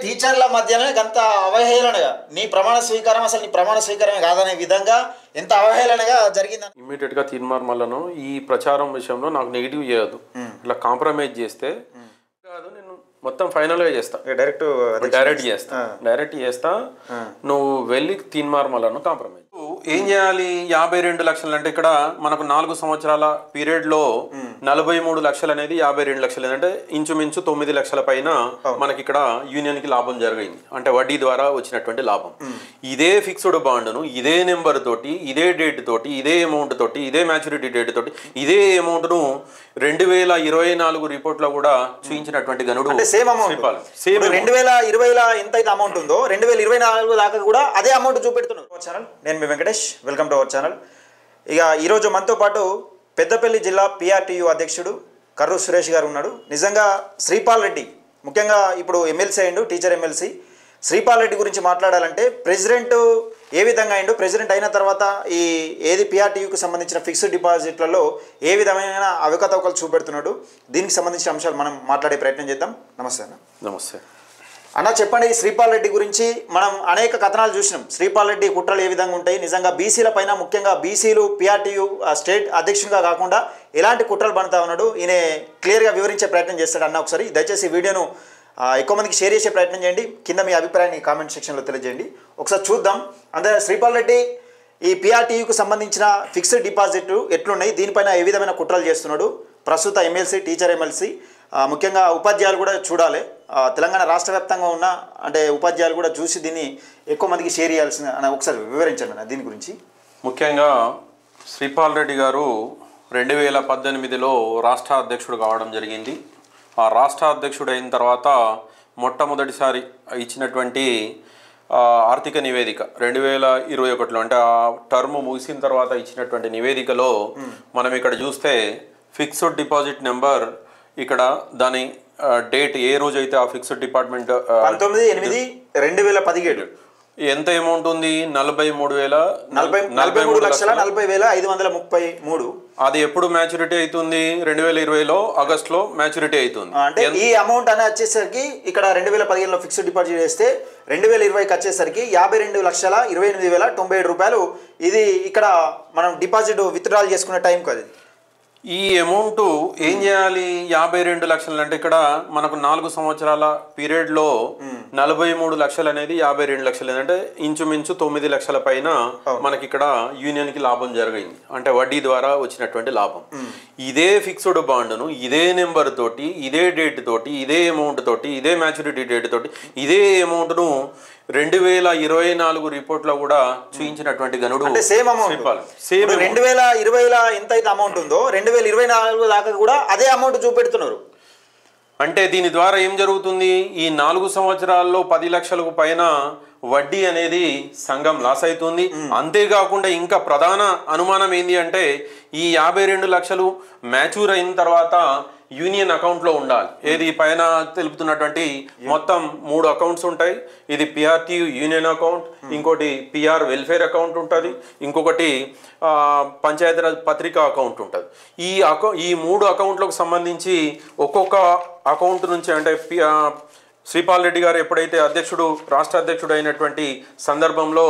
టీచర్ల మధ్యనే గంత అవహేళనగా నీ ప్రమాణ స్వీకారం అసలు నీ ప్రమాణ స్వీకారమే కాదనే విధంగా ఎంత అవహేళనగా జరిగిందని ఇమ్మీడియట్గా తీర్మార్మలను ఈ ప్రచారం విషయంలో నాకు నెగిటివ్ చేయదు, ఇట్లా కాంప్రమైజ్ చేస్తే కాదు నేను మొత్తం ఫైనల్గా చేస్తా, డైరెక్ట్ చేస్తా. నువ్వు వెళ్ళి తీర్మార్మలను కాంప్రమైజ్ ఏం చేయాలి? 52 లక్షలు అంటే ఇక్కడ మనకు 4 సంవత్సరాల పీరియడ్లో 43 లక్షలు అనేది 52 లక్షలు అంటే ఇంచుమించు 9 లక్షల పైన మనకి ఇక్కడ యూనియన్కి లాభం జరిగింది, అంటే వడ్డీ ద్వారా వచ్చినటువంటి లాభం. ఇదే ఫిక్స్డ్ బాండ్ను ఇదే నెంబర్ తోటి ఇదే డేట్ తోటి ఇదే అమౌంట్ తోటి ఇదే మ్యాచ్యూరిటీ డేట్ తోటి ఇదే అమౌంట్ను 2024 రిపోర్ట్లో కూడా చూపించినటువంటి గనుడు సేమ్ అమౌంట్ 2020లో ఎంత అయితే అమౌంట్ ఉందో 2024 దాకా కూడా అదే అమౌంట్ చూపెడుతున్నారు. ఛానల్ నేను మీ Venkatesh, welcome to our channel. ఇక ఈరోజు మనతో పాటు పెద్దపల్లి జిల్లా PRTU అధ్యక్షుడు కర్రు సురేష్ గారు ఉన్నాడు. నిజంగా శ్రీపాల్ రెడ్డి ముఖ్యంగా ఇప్పుడు ఎమ్మెల్సీ అయిండు, టీచర్ ఎమ్మెల్సీ. శ్రీపాల్ రెడ్డి గురించి మాట్లాడాలంటే ప్రెసిడెంట్ ఏ విధంగా అయిండు, ప్రెసిడెంట్ అయిన తర్వాత ఈ ఏది PRTUకు సంబంధించిన ఫిక్స్డ్ డిపాజిట్లలో ఏ విధమైన అవకతవకలు చూపెడుతున్నాడు, దీనికి సంబంధించిన అంశాలు మనం మాట్లాడే ప్రయత్నం చేద్దాం. నమస్తే అన్న. నమస్తే అన్న, చెప్పండి. శ్రీపాల్ రెడ్డి గురించి మనం అనేక కథనాలు చూసినాం. శ్రీపాల్ రెడ్డి కుట్రలు ఏ విధంగా ఉంటాయి, నిజంగా బీసీల పైన ముఖ్యంగా బీసీలు PRTU స్టేట్ అధ్యక్షునిగా కాకుండా ఎలాంటి కుట్రలు పడుతూ ఉన్నాడు, ఈయన క్లియర్గా వివరించే ప్రయత్నం చేస్తాడు. అన్న ఒకసారి దయచేసి వీడియోను ఎక్కువ మందికి షేర్ చేసే ప్రయత్నం చేయండి, కింద మీ అభిప్రాయాన్ని కామెంట్ సెక్షన్లో తెలియజేయండి. ఒకసారి చూద్దాం. అంటే శ్రీపాల్ రెడ్డి ఈ PRTUకు సంబంధించిన ఫిక్స్డ్ డిపాజిట్ ఎట్లున్నాయి, దీనిపైన ఏ విధమైన కుట్రలు చేస్తున్నాడు, ప్రస్తుత ఎమ్మెల్సీ టీచర్ ఎమ్మెల్సీ, ముఖ్యంగా ఉపాధ్యాయులు కూడా చూడాలి, తెలంగాణ రాష్ట్ర వ్యాప్తంగా ఉన్న అంటే ఉపాధ్యాయులు కూడా చూసి దీన్ని ఎక్కువ మందికి షేర్ చేయాల్సిన అని ఒకసారి వివరించండి అన్న దీని గురించి. ముఖ్యంగా శ్రీపాల్ రెడ్డి గారు 2018లో రాష్ట్ర అధ్యక్షుడు కావడం జరిగింది. ఆ రాష్ట్ర అధ్యక్షుడు అయిన తర్వాత మొట్టమొదటిసారి ఇచ్చినటువంటి ఆర్థిక నివేదిక 2021లో అంటే ఆ టర్మ్ ముగిసిన తర్వాత ఇచ్చినటువంటి నివేదికలో మనం ఇక్కడ చూస్తే ఫిక్స్డ్ డిపాజిట్ నెంబర్ ఇక్కడ దాని డేట్ ఏ రోజు అయితే ఆ ఫిక్స్డ్ డిపార్ట్మెంట్ 19/8/2017 ఎంత అమౌంట్ ఉంది? 43,40,533. అది ఎప్పుడు మ్యాచ్యూరిటీ అవుతుంది? 2020లో ఆగస్టులో మ్యాచ్యూరిటీ అవుతుంది. అంటే ఈ అమౌంట్ అనేది వచ్చేసరికి ఇక్కడ 2015లో ఫిక్స్డ్ డిపాజిట్ చేస్తే 2020కి వచ్చేసరికి 52,28,097 రూపాయలు. ఇది ఇక్కడ మనం డిపాజిట్ విత్డ్రాల్ చేసుకునే టైంకి అది ఈ అమౌంట్ ఏం చేయాలి? 52 లక్షలు అంటే ఇక్కడ మనకు 4 సంవత్సరాల పీరియడ్లో 43 లక్షలు అనేది 52 లక్షలు అంటే ఇంచుమించు 9 లక్షల పైన మనకి ఇక్కడ యూనియన్కి లాభం జరిగింది, అంటే వడ్డీ ద్వారా వచ్చినటువంటి లాభం. ఇదే ఫిక్స్డ్ బాండ్ను ఇదే నెంబర్ తోటి ఇదే డేట్ తోటి ఇదే అమౌంట్ తోటి ఇదే మ్యాచ్యూరిటీ డేట్ తోటి ఇదే అమౌంట్ను 2024 రిపోర్ట్లో కూడా చూపించినటువంటి గనుడు అంటే సేమ్ అమౌంట్. 2020లో ఎంత అయితే అమౌంట్ ఉందో 2024 దాకా కూడా అదే అమౌంట్ చూపెడుతున్నారు. అంటే దీని ద్వారా ఏం జరుగుతుంది? ఈ 4 సంవత్సరాల్లో 10 లక్షలకు పైన వడ్డీ అనేది సంఘం లాస్ అవుతుంది. అంతేకాకుండా ఇంకా ప్రధాన అనుమానం ఏంటి అంటే ఈ 52 లక్షలు మ్యాచ్యూర్ అయిన తర్వాత యూనియన్ అకౌంట్లో ఉండాలి. ఏది పైన తెలుపుతున్నటువంటి మొత్తం 3 అకౌంట్స్ ఉంటాయి. ఇది PRTU యూనియన్ అకౌంట్, ఇంకోటి PR వెల్ఫేర్ అకౌంట్ ఉంటుంది, ఇంకొకటి పంచాయతీరాజ్ పత్రికా అకౌంట్ ఉంటుంది. ఈ 3 అకౌంట్లకు సంబంధించి ఒక్కొక్క అకౌంట్ నుంచి అంటే శ్రీపాల్ రెడ్డి గారు ఎప్పుడైతే రాష్ట్ర అధ్యక్షుడు అయినటువంటి సందర్భంలో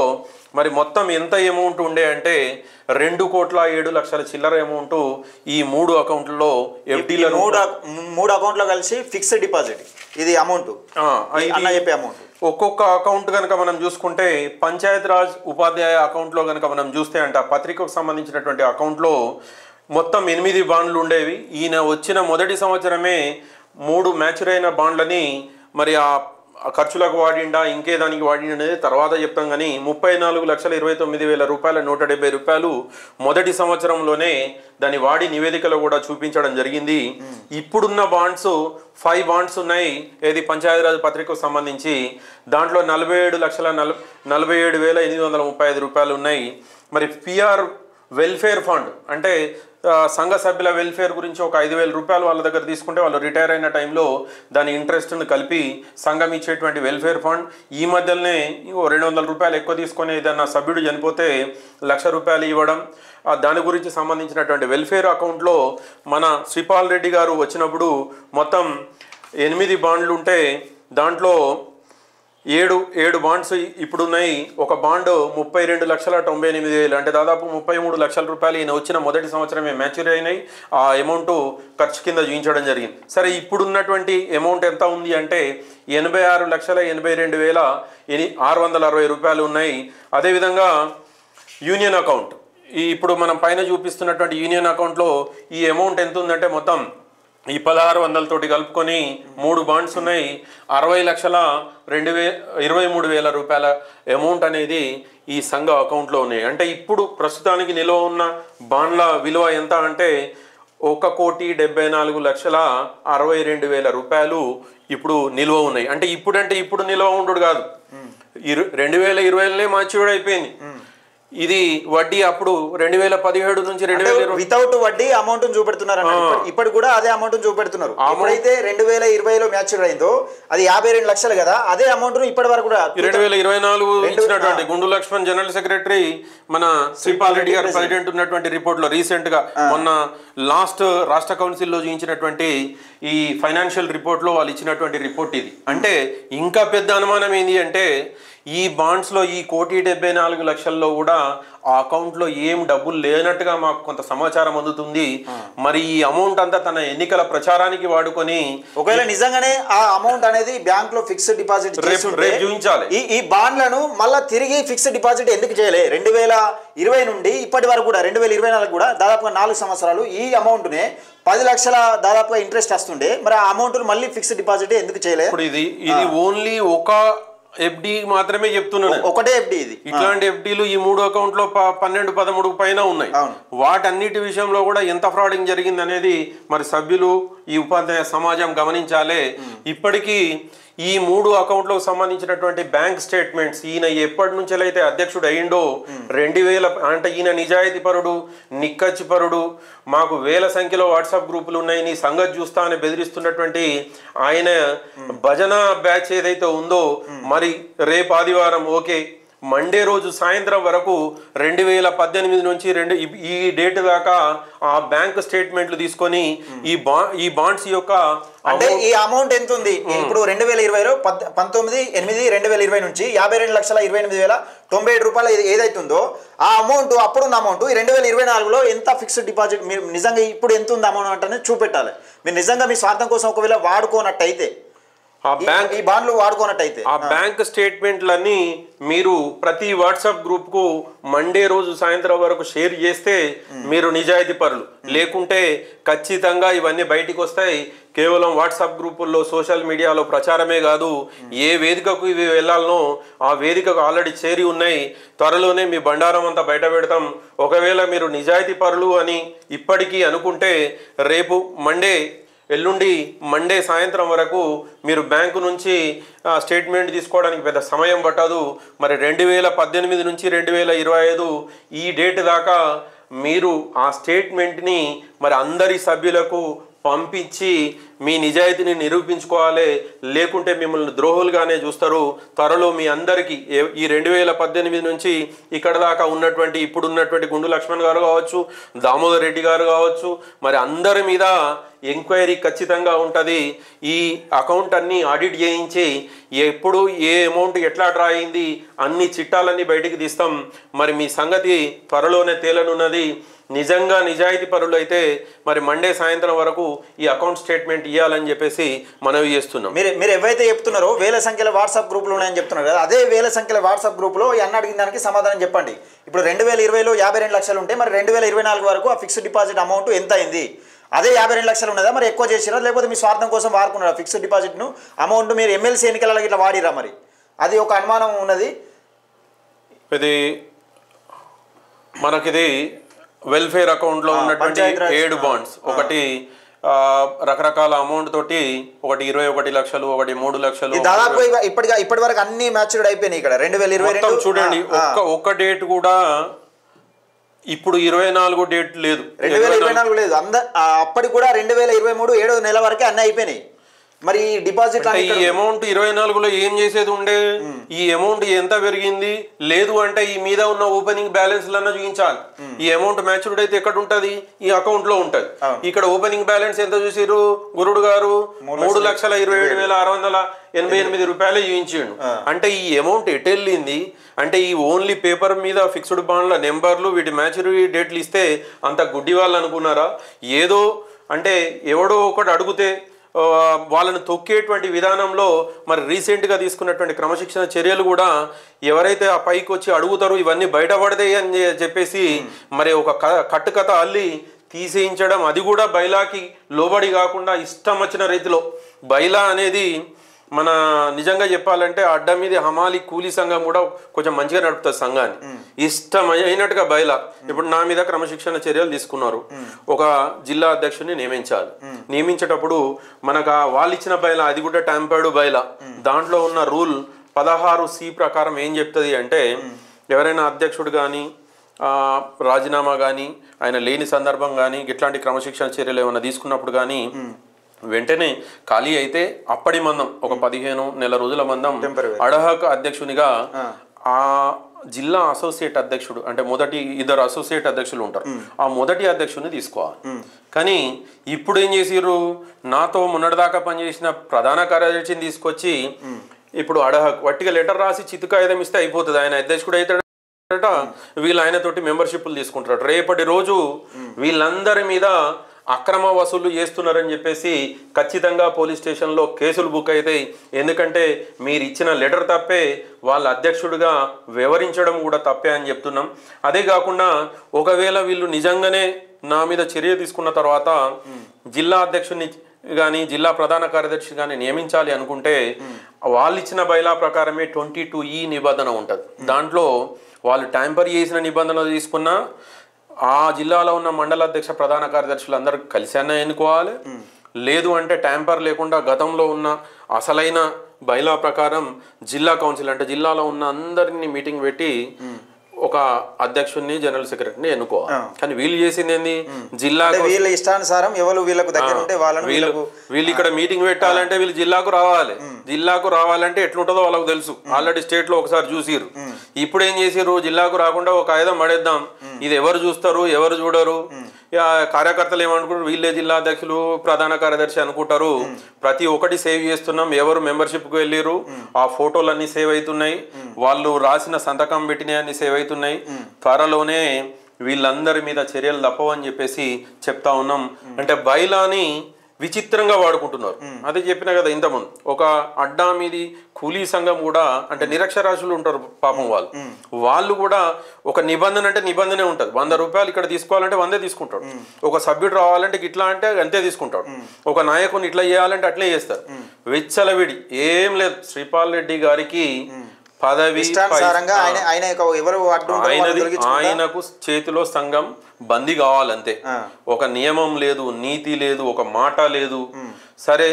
మరి మొత్తం ఎంత అమౌంట్ ఉండే అంటే 2,07,00,000 చిల్లర అమౌంట్ ఈ 3 అకౌంట్లలో FDలో 3 అకౌంట్లో కలిసి ఫిక్స్డ్ డిపాజిట్ ఇది అమౌంట్ చెప్పే అమౌంట్. ఒక్కొక్క అకౌంట్ కనుక మనం చూసుకుంటే పంచాయతీరాజ్ ఉపాధ్యాయ అకౌంట్లో కనుక మనం చూస్తే అంటే ఆ పత్రికకు సంబంధించినటువంటి అకౌంట్లో మొత్తం 8 బాండ్లు ఉండేవి. ఈయన వచ్చిన మొదటి సంవత్సరమే 3 మ్యాచ్యూర్ అయిన బాండ్లని మరి ఆ ఖర్చులకు వాడిండా ఇంకే దానికి వాడిండా అనేది తర్వాత చెప్తాం. కానీ 34,29,000 రూపాయల 170 రూపాయలు మొదటి సంవత్సరంలోనే దాని వాడి నివేదికలో కూడా చూపించడం జరిగింది. ఇప్పుడున్న బాండ్స్ 5 బాండ్స్ ఉన్నాయి. ఏది పంచాయతీరాజ్ పత్రికకు సంబంధించి దాంట్లో 47,47,835 రూపాయలు ఉన్నాయి. మరి PR వెల్ఫేర్ ఫండ్ అంటే సంఘ సభ్యుల వెల్ఫేర్ గురించి ఒక 5,000 రూపాయలు వాళ్ళ దగ్గర తీసుకుంటే వాళ్ళు రిటైర్ అయిన టైంలో దాని ఇంట్రెస్ట్ను కలిపి సంఘం ఇచ్చేటువంటి వెల్ఫేర్ ఫండ్. ఈ మధ్యలోనే 200 రూపాయలు ఎక్కువ తీసుకొని ఏదన్నా సభ్యుడు చనిపోతే 1,00,000 రూపాయలు ఇవ్వడం. దాని గురించి సంబంధించినటువంటి వెల్ఫేర్ అకౌంట్లో మన శ్రీపాల్ రెడ్డి గారు వచ్చినప్పుడు మొత్తం 8 బాండ్లు ఉంటే దాంట్లో ఏడు బాండ్స్ ఇప్పుడున్నాయి. ఒక బాండ్ 32,98,000 అంటే దాదాపు 33 లక్షల రూపాయలు ఈయన వచ్చిన మొదటి సంవత్సరమే మ్యాచ్యూర్ అయినాయి. ఆ అమౌంట్ ఖర్చు కింద చూపించడం జరిగింది. సరే, ఇప్పుడున్నటువంటి అమౌంట్ ఎంత ఉంది అంటే 86,82,660 రూపాయలు ఉన్నాయి. అదేవిధంగా యూనియన్ అకౌంట్, ఇప్పుడు మనం పైన చూపిస్తున్నటువంటి యూనియన్ అకౌంట్లో ఈ అమౌంట్ ఎంత ఉందంటే మొత్తం ఈ 1600 తోటి కలుపుకొని 3 బాండ్స్ ఉన్నాయి. 60,23,000 రూపాయల అమౌంట్ అనేది ఈ సంఘ అకౌంట్లో ఉన్నాయి. అంటే ఇప్పుడు ప్రస్తుతానికి నిల్వ ఉన్న బాండ్ల విలువ ఎంత అంటే 1,74,62,000 రూపాయలు ఇప్పుడు నిల్వ ఉన్నాయి. అంటే ఇప్పుడు నిల్వ ఉండడు కాదు, 2020 మాచ్యూర్డ్ అయిపోయింది. ఇది వడ్డీ అప్పుడు 2017 నుంచి 2020 వితౌట్ వడ్డీ అమౌంట్ చూపెడుతున్నారు. ఇప్పుడు కూడా అదే అమౌంట్ చూపెడుతున్నారు. ఎప్పుడైతే 2020లో మ్యాచ్యూర్ అయిందో అది 52 లక్షలు కదా, అదే అమౌంట్ ఇప్పటి వరకు కూడా 2024 ఇచ్చినటువంటి గుండు లక్ష్మణ్ జనరల్ సెక్రటరీ మన శ్రీపాల్ రెడ్డి గారు ప్రెసిడెంట్ ఉన్నటువంటి రిపోర్ట్ లో రీసెంట్ గా మొన్న లాస్ట్ రాష్ట్ర కౌన్సిల్ లో చూపించినటువంటి ఈ ఫైనాన్షియల్ రిపోర్ట్ లో వాళ్ళు ఇచ్చినటువంటి రిపోర్ట్ ఇది. అంటే ఇంకా పెద్ద అనుమానం ఏంటి అంటే ఈ బాండ్స్ లో ఈ 1,74,00,000 కూడా ఆ అకౌంట్ లో ఏం డబ్బులు లేనట్టుగా మాకు కొంత సమాచారం అందుతుంది. మరి ఈ అమౌంట్ అంతా తన ఎన్నికల ప్రచారానికి వాడుకొని ఒకవేళ నిజంగానే ఆ అమౌంట్ అనేది బ్యాంక్ లో ఫిక్స్డ్ డిపాజిట్ చూపించాలి. ఈ బాండ్లను మళ్ళీ తిరిగి ఫిక్స్డ్ డిపాజిట్ ఎందుకు చేయలే? 2020 నుండి ఇప్పటి వరకు కూడా 2024 కూడా దాదాపుగా 4 సంవత్సరాలు ఈ అమౌంట్ నే 10 లక్షల దాదాపుగా ఇంట్రెస్ట్ వస్తుండే. మరి ఆ అమౌంట్ మళ్ళీ ఫిక్స్డ్ డిపాజిట్ ఎందుకు చేయలేదు? ఇప్పుడు ఇది ఓన్లీ ఒక ఎఫ్డి మాత్రమే చెప్తున్నాను, ఒకటే ఎఫ్డి ఇది. ఇట్లాంటి ఎఫ్డీలు ఈ 3 అకౌంట్ లో 12-13 పైన ఉన్నాయి. వాటన్నిటి విషయంలో కూడా ఎంత ఫ్రాడింగ్ జరిగింది అనేది మరి సభ్యులు ఈ ఉపాధ్యాయ సమాజం గమనించాలి. ఇప్పటికీ ఈ 3 అకౌంట్లకు సంబంధించినటువంటి బ్యాంక్ స్టేట్మెంట్స్ ఈయన ఎప్పటి నుంచి అయితే అధ్యక్షుడు అయ్యిండో 2000 అంటే ఈయన నిజాయితీ పరుడు, నిక్కచ్చి పరుడు, మాకు వేల సంఖ్యలో వాట్సాప్ గ్రూపులు ఉన్నాయి, నీ సంగతి చూస్తా అని బెదిరిస్తున్నటువంటి ఆయన భజన బ్యాచ్ ఏదైతే ఉందో మరి రేపు ఆదివారం ఓకే మండే రోజు సాయంత్రం వరకు 2018 నుంచి ఈ డేట్ దాకా ఆ బ్యాంక్ స్టేట్మెంట్లు తీసుకొని ఈ బాండ్స్ యొక్క అంటే ఈ అమౌంట్ ఎంత ఉంది ఇప్పుడు 2020లో 19/8/2020 నుంచి 52,28,097 రూపాయలు ఏదైతుందో ఆ అమౌంట్ అప్పుడున్న అమౌంట్ 2024లో ఎంత ఫిక్స్డ్ డిపాజిట్ మీరు నిజంగా ఇప్పుడు ఎంత ఉంది అమౌంట్ అనేది చూపెట్టాలి. మీరు నిజంగా మీ స్వార్థం కోసం ఒకవేళ వాడుకోనట్టయితే ఈ బాండ్లు వాడుకోనట్టయితే ఆ బ్యాంక్ స్టేట్మెంట్లన్నీ మీరు ప్రతి వాట్సాప్ గ్రూప్ కు మండే రోజు సాయంత్రం వరకు షేర్ చేస్తే మీరు నిజాయితీ పరులు. లేకుంటే ఖచ్చితంగా ఇవన్నీ బయటికి వస్తాయి. కేవలం వాట్సాప్ గ్రూపుల్లో సోషల్ మీడియాలో ప్రచారమే కాదు, ఏ వేదికకు ఇవి వెళ్ళాలనో ఆ వేదికకు ఆల్రెడీ చేరి ఉన్నాయి. త్వరలోనే మీ బండారం అంతా బయట పెడతాం. ఒకవేళ మీరు నిజాయితీ పరులు అని ఇప్పటికీ అనుకుంటే రేపు ఎల్లుండి మండే సాయంత్రం వరకు మీరు బ్యాంకు నుంచి స్టేట్మెంట్ తీసుకోవడానికి పెద్ద సమయం పట్టదు. మరి 2018 నుంచి 2025 ఈ డేట్ దాకా మీరు ఆ స్టేట్మెంట్ని మరి అందరి సభ్యులకు పంపించి మీ నిజాయితీని నిరూపించుకోవాలి. లేకుంటే మిమ్మల్ని ద్రోహులుగానే చూస్తారు. త్వరలో మీ అందరికీ ఈ 2018 నుంచి ఇక్కడ దాకా ఇప్పుడున్నటువంటి గుండు లక్ష్మణ్ గారు కావచ్చు, దామోదర్ రెడ్డి గారు కావచ్చు, మరి అందరి మీద ఎంక్వైరీ ఖచ్చితంగా ఉంటుంది. ఈ అకౌంట్ అన్ని ఆడిట్ చేయించి ఎప్పుడు ఏ అమౌంట్ ఎట్లా డ్రా అయింది అన్ని చిట్టాలన్నీ బయటికి తీస్తాం. మరి మీ సంగతి త్వరలోనే తేలనున్నది. నిజంగా నిజాయితీ పరులు అయితే మరి మండే సాయంత్రం వరకు ఈ అకౌంట్ స్టేట్మెంట్ ఇవ్వాలని చెప్పేసి మనవి చేస్తున్నాం. మీరు ఎవరైతే చెప్తున్నారో వేల సంఖ్యలో వాట్సాప్ గ్రూపులు ఉన్నాయని చెప్తున్నారు కదా, అదే వేల సంఖ్యలో వాట్సాప్ గ్రూపులో అన్న అడిగిన దానికి సమాధానం చెప్పండి. ఇప్పుడు 2020లో 52 లక్షలు ఉంటే మరి 2024 వరకు ఆ ఫిక్స్డ్ డిపాజిట్ అమౌంట్ ఎంత అయింది? అదే 52 లక్షలు ఉన్నదా? మరి ఎక్కువ చేసిరా లేకపోతే మీ స్వార్థం కోసం వాడుకున్నారా ఫిక్స్డ్ డిపాజిట్ను? అమౌంట్ మీరు ఎమ్మెల్సీ ఎన్నికలలో ఇట్లా వాడిరా? మరి అది ఒక అనుమానం ఉన్నది. ఇది మనకిది వెల్ఫేర్ అకౌంట్ లో ఉన్నటువంటి 7 బాండ్స్, ఒకటి రకరకాల అమౌంట్ తోటి, ఒకటి 21 లక్షలు, ఒకటి 3 లక్షలు, దాదాపు ఇప్పటి వరకు అన్ని మ్యాచ్యూర్డ్ అయిపోయినాయి. ఇక్కడ 2022 చూడండి, ఒక్క డేట్ కూడా ఇప్పుడు 24 డేట్ లేదు, 2024 లేదు. అప్పటికి కూడా 2023 7వ నెల వరకే అన్ని అయిపోయినాయి. మరి ఈ డిపాజిట్ ఈ అమౌంట్ 24లో ఏం చేసేది ఉండే? ఈ అమౌంట్ ఎంత పెరిగింది లేదు అంటే ఈ మీద ఉన్న ఓపెనింగ్ బ్యాలెన్స్ లన్నా చూపించాలి. ఈ అమౌంట్ మ్యాచ్యూర్డ్ అయితే ఎక్కడ ఉంటది? ఈ అకౌంట్ లో ఉంటది. ఇక్కడ ఓపెనింగ్ బ్యాలెన్స్ ఎంత చూసిరు గురుడు గారు? 3,27,688 రూపాయలే చూపించిండు. అంటే ఈ అమౌంట్ ఎటు వెళ్ళింది అంటే ఈ ఓన్లీ పేపర్ మీద ఫిక్స్డ్ బాండ్ల నెంబర్లు వీటి మ్యాచ్యూరిటీ డేట్లు ఇస్తే అంత గుడ్డి వాళ్ళు అనుకున్నారా? ఏదో అంటే ఎవడో ఒకటి అడిగితే వాళ్ళని తొక్కేటువంటి విధానంలో మరి రీసెంట్గా తీసుకున్నటువంటి క్రమశిక్షణ చర్యలు కూడా ఎవరైతే ఆ పైకి వచ్చి అడుగుతారో ఇవన్నీ బయటపడతాయి అని చెప్పేసి మరి ఒక కట్టుకథ అల్లి తీసేయించడం, అది కూడా బైలాకి లోబడి కాకుండా ఇష్టం వచ్చిన రీతిలో. బైలా అనేది మన నిజంగా చెప్పాలంటే అడ్డ మీద హమాలి కూలీ సంఘం కూడా కొంచెం మంచిగా నడుపుతుంది సంఘాన్ని, ఇష్టమైనట్టుగా బైలా. ఇప్పుడు నా మీద క్రమశిక్షణ చర్యలు తీసుకున్నారు, ఒక జిల్లా అధ్యక్షుడిని నియమించాలి. నియమించేటప్పుడు మనకు వాళ్ళు ఇచ్చిన బైలా అది కూడా ట్యాంపర్డ్ బైలా. దాంట్లో ఉన్న రూల్ 16C ప్రకారం ఏం చెప్తుంది అంటే ఎవరైనా అధ్యక్షుడు కానీ రాజీనామా కానీ ఆయన లేని సందర్భం కానీ ఇట్లాంటి క్రమశిక్షణ చర్యలు ఏమైనా తీసుకున్నప్పుడు కానీ వెంటనే ఖాళీ అయితే అప్పటి మందం ఒక 15 నెల రోజుల మందం అడహక్ అధ్యక్షునిగా ఆ జిల్లా అసోసియేట్ అధ్యక్షుడు అంటే మొదటి 2 అసోసియేట్ అధ్యక్షులు ఉంటారు, ఆ మొదటి అధ్యక్షుడిని తీసుకోవాలి. కానీ ఇప్పుడు ఏం చేసిర్రు? నాతో మొన్నటిదాకా పనిచేసిన ప్రధాన కార్యదర్శిని తీసుకొచ్చి ఇప్పుడు అడహక్ వట్టిగా లెటర్ రాసి చిత్తుకాయుధం ఇస్తే అయిపోతుంది. ఆయన అధ్యక్షుడు అయితే వీళ్ళు ఆయనతోటి మెంబర్షిప్లు తీసుకుంటారు. రేపటి రోజు వీళ్ళందరి మీద అక్రమ వసూలు చేస్తున్నారని చెప్పేసి ఖచ్చితంగా పోలీస్ స్టేషన్లో కేసులు బుక్ అవుతాయి. ఎందుకంటే మీరు ఇచ్చిన లెటర్ తప్పే, వాళ్ళ అధ్యక్షుడిగా వివరించడం కూడా తప్పే అని చెప్తున్నాం. అదే కాకుండా ఒకవేళ వీళ్ళు నిజంగానే నా మీద చర్య తీసుకున్న తర్వాత జిల్లా అధ్యక్షుడిని కానీ జిల్లా ప్రధాన కార్యదర్శి కానీ నియమించాలి అనుకుంటే వాళ్ళు ఇచ్చిన బైలా ప్రకారమే 22E నిబంధన ఉంటుంది. దాంట్లో వాళ్ళు ట్యాంపర్ చేసిన నిబంధనలు తీసుకున్నా ఆ జిల్లాలో ఉన్న మండల అధ్యక్ష ప్రధాన కార్యదర్శులు అందరూ కలిసి అన్న ఎన్నుకోవాలి. లేదు అంటే ట్యాంపర్ లేకుండా గతంలో ఉన్న అసలైన బైలా ప్రకారం జిల్లా కౌన్సిల్ అంటే జిల్లాలో ఉన్న అందరినీ మీటింగ్ పెట్టి ఒక అధ్యక్షుడిని జనరల్ సెక్రటరీని ఎన్నుకోవాలి. కానీ వీళ్ళు చేసింది ఏంది? జిల్లా వీళ్ళ ఇష్టానుసారం ఎవరు వీళ్ళకు దగ్గర ఉంటే వాళ్ళని వీళ్ళు ఇక్కడ మీటింగ్ పెట్టాలంటే వీళ్ళు జిల్లాకు రావాలి. జిల్లాకు రావాలంటే ఎట్లుంటుందో వాళ్ళకు తెలుసు, ఆల్రెడీ స్టేట్ లో ఒకసారి చూసిరు. ఇప్పుడు ఏం చేసిర్రు? జిల్లాకు రాకుండా ఒక ఆయుధం పడేద్దాం, ఇది ఎవరు చూస్తారు ఎవరు చూడరు, కార్యకర్తలు ఏమనుకుంటారు వీళ్ళే జిల్లా అధ్యక్షులు ప్రధాన కార్యదర్శి అనుకుంటారు. ప్రతి ఒక్కటి సేవ్ చేస్తున్నాం, ఎవరు మెంబర్షిప్కి వెళ్ళిరు ఆ ఫోటోలన్నీ సేవ్ అవుతున్నాయి, వాళ్ళు రాసిన సంతకం పెట్టినవన్నీ సేవ్ అవుతున్నాయి. త్వరలోనే వీళ్ళందరి మీద చర్యలు తప్పవని చెప్పేసి చెప్తా ఉన్నాం. అంటే బైలాని విచిత్రంగా వాడుకుంటున్నారు. అదే చెప్పినా కదా ఇంతకుముందు, ఒక అడ్డా మీది కూలీ సంఘం కూడా అంటే నిరక్షరాస్యులు ఉంటారు పాపం, వాళ్ళు కూడా ఒక నిబంధన అంటే నిబంధనే ఉంటుంది. 100 రూపాయలు ఇక్కడ తీసుకోవాలంటే 100 తీసుకుంటాడు. ఒక సభ్యుడు రావాలంటే ఇట్లా అంటే అంతే తీసుకుంటాడు. ఒక నాయకుని ఇట్లా చేయాలంటే అట్లే చేస్తారు. విచ్చలవిడి ఏం లేదు. శ్రీపాల్ రెడ్డి గారికి పదవి ఆయనకు చేతిలో సంఘం బందీ కావాలంతే. ఒక నియమం లేదు, నీతి లేదు, ఒక మాట లేదు. సరే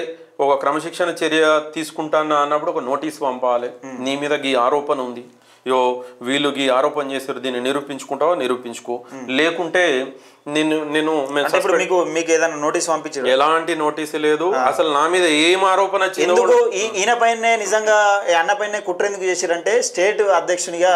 ఒక క్రమశిక్షణ చర్య తీసుకుంటానా అన్నప్పుడు ఒక నోటీస్ పంపాలి, నీ మీద ఈ ఆరోపణ ఉంది, వీళ్ళు ఈ ఆరోపణ చేశారు, దీన్ని నిరూపించుకుంటావా నిరూపించుకో, లేకుంటే నేను మీకు ఏదైనా నోటీస్ పంపించారు? ఎలాంటి నోటీసు లేదు. అసలు నా మీద ఏం ఆరోపణ ఈయన పైనే నిజంగా అన్న పైన కుట్ర ఎందుకు చేశారంటే స్టేట్ అధ్యక్షునిగా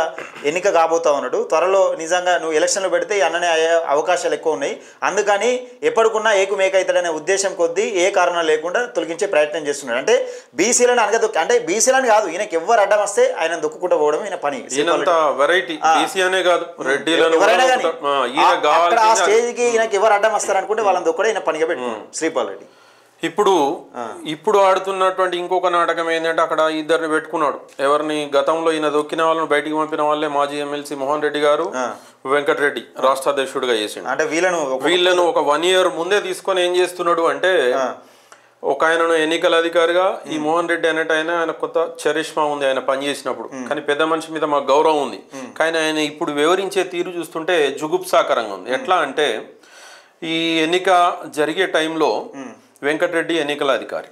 ఎన్నిక కాబోతా ఉన్నాడు త్వరలో. నిజంగా నువ్వు ఎలక్షన్లు పెడితే అన్ననే అయ్యే అవకాశాలు ఎక్కువ ఉన్నాయి. అందుకని ఎప్పటికున్నా ఏకుమేకైతాడనే ఉద్దేశం కొద్దీ ఏ కారణం లేకుండా తొలగించే ప్రయత్నం చేస్తున్నాడు. అంటే బీసీలను అనగదొక్కి, అంటే బీసీలను కాదు, ఈయనకి ఎవరు అడ్డం వస్తే ఆయన దొక్కుకుంటూ పోవడం ఈయన పని. వెరైటీ బీసీ అనే కాదు, ఎవరైనా కానీ స్టేజ్కి ఈయనకి ఎవరు అడ్డం వస్తారు అనుకుంటే వాళ్ళని దొక్కడే ఈయన పనిగా పెట్టుకున్నాడు శ్రీపాల్ రెడ్డి. ఇప్పుడు ఆడుతున్నటువంటి ఇంకొక నాటకం ఏంటంటే అక్కడ ఇద్దరిని పెట్టుకున్నాడు. ఎవరిని? గతంలో ఈయన దొక్కిన వాళ్ళని బయటికి పంపిన వాళ్ళే మాజీ ఎమ్మెల్సీ మోహన్ రెడ్డి గారు, వెంకటరెడ్డి రాష్ట్ర అధ్యక్షుడిగా చేసిండు. అంటే వీళ్ళను ఒక 1 year ముందే తీసుకొని ఏం చేస్తున్నాడు అంటే ఒక ఆయనను ఎన్నికల అధికారిగా ఈ మోహన్ రెడ్డి అనేట ఆయన కొత్త చరిష్మా ఉంది ఆయన పనిచేసినప్పుడు, కానీ పెద్ద మనిషి మీద మాకు గౌరవం ఉంది. కానీ ఆయన ఇప్పుడు వివరించే తీరు చూస్తుంటే జుగుప్సాకరంగా ఉంది. ఎట్లా అంటే ఈ ఎన్నిక జరిగే టైంలో వెంకటరెడ్డి ఎన్నికల అధికారి,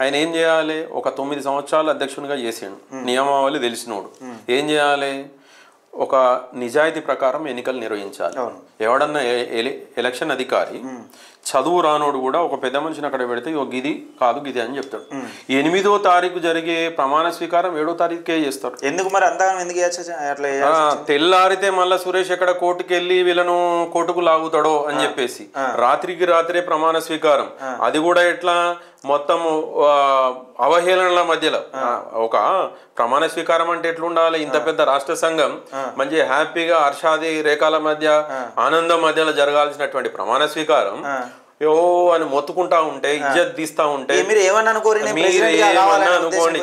ఆయన ఏం చేయాలి? ఒక 9 సంవత్సరాలు అధ్యక్షునిగా చేసిండు, నియమావళి తెలిసినోడు. ఏం చేయాలి? ఒక నిజాయితీ ప్రకారం ఎన్నికలు నిర్వహించాలి. ఎవడన్నా ఎలక్షన్ అధికారి చదువు రానోడు కూడా ఒక పెద్ద మనిషిని అక్కడ పెడితే గిది కాదు గిది అని చెప్తాడు. 8వ తారీఖు జరిగే ప్రమాణ స్వీకారం 7వ తారీఖుకే చేస్తారు. ఎందుకు మరి అంతా ఎందుకు అట్లా తెల్లారితే మళ్ళా సురేష్ ఎక్కడ కోర్టుకు వెళ్ళి వీళ్ళను కోర్టుకు లాగుతాడో అని చెప్పేసి రాత్రికి రాత్రే ప్రమాణ స్వీకారం. అది కూడా ఎట్లా మొత్తం అవహేళనల మధ్యలో ఒక ప్రమాణ స్వీకారం అంటే ఎట్లుండాలి? ఇంత పెద్ద రాష్ట్ర సంఘం మంచి హ్యాపీగా హర్షాది రేఖల మధ్య ఆనందం మధ్యలో జరగాల్సినటువంటి ప్రమాణ స్వీకారం యో అని మొత్తుకుంటా ఉంటే ఇజ్జత్ తీస్తా ఉంటే మీరు ఏమన్నా అనుకోండి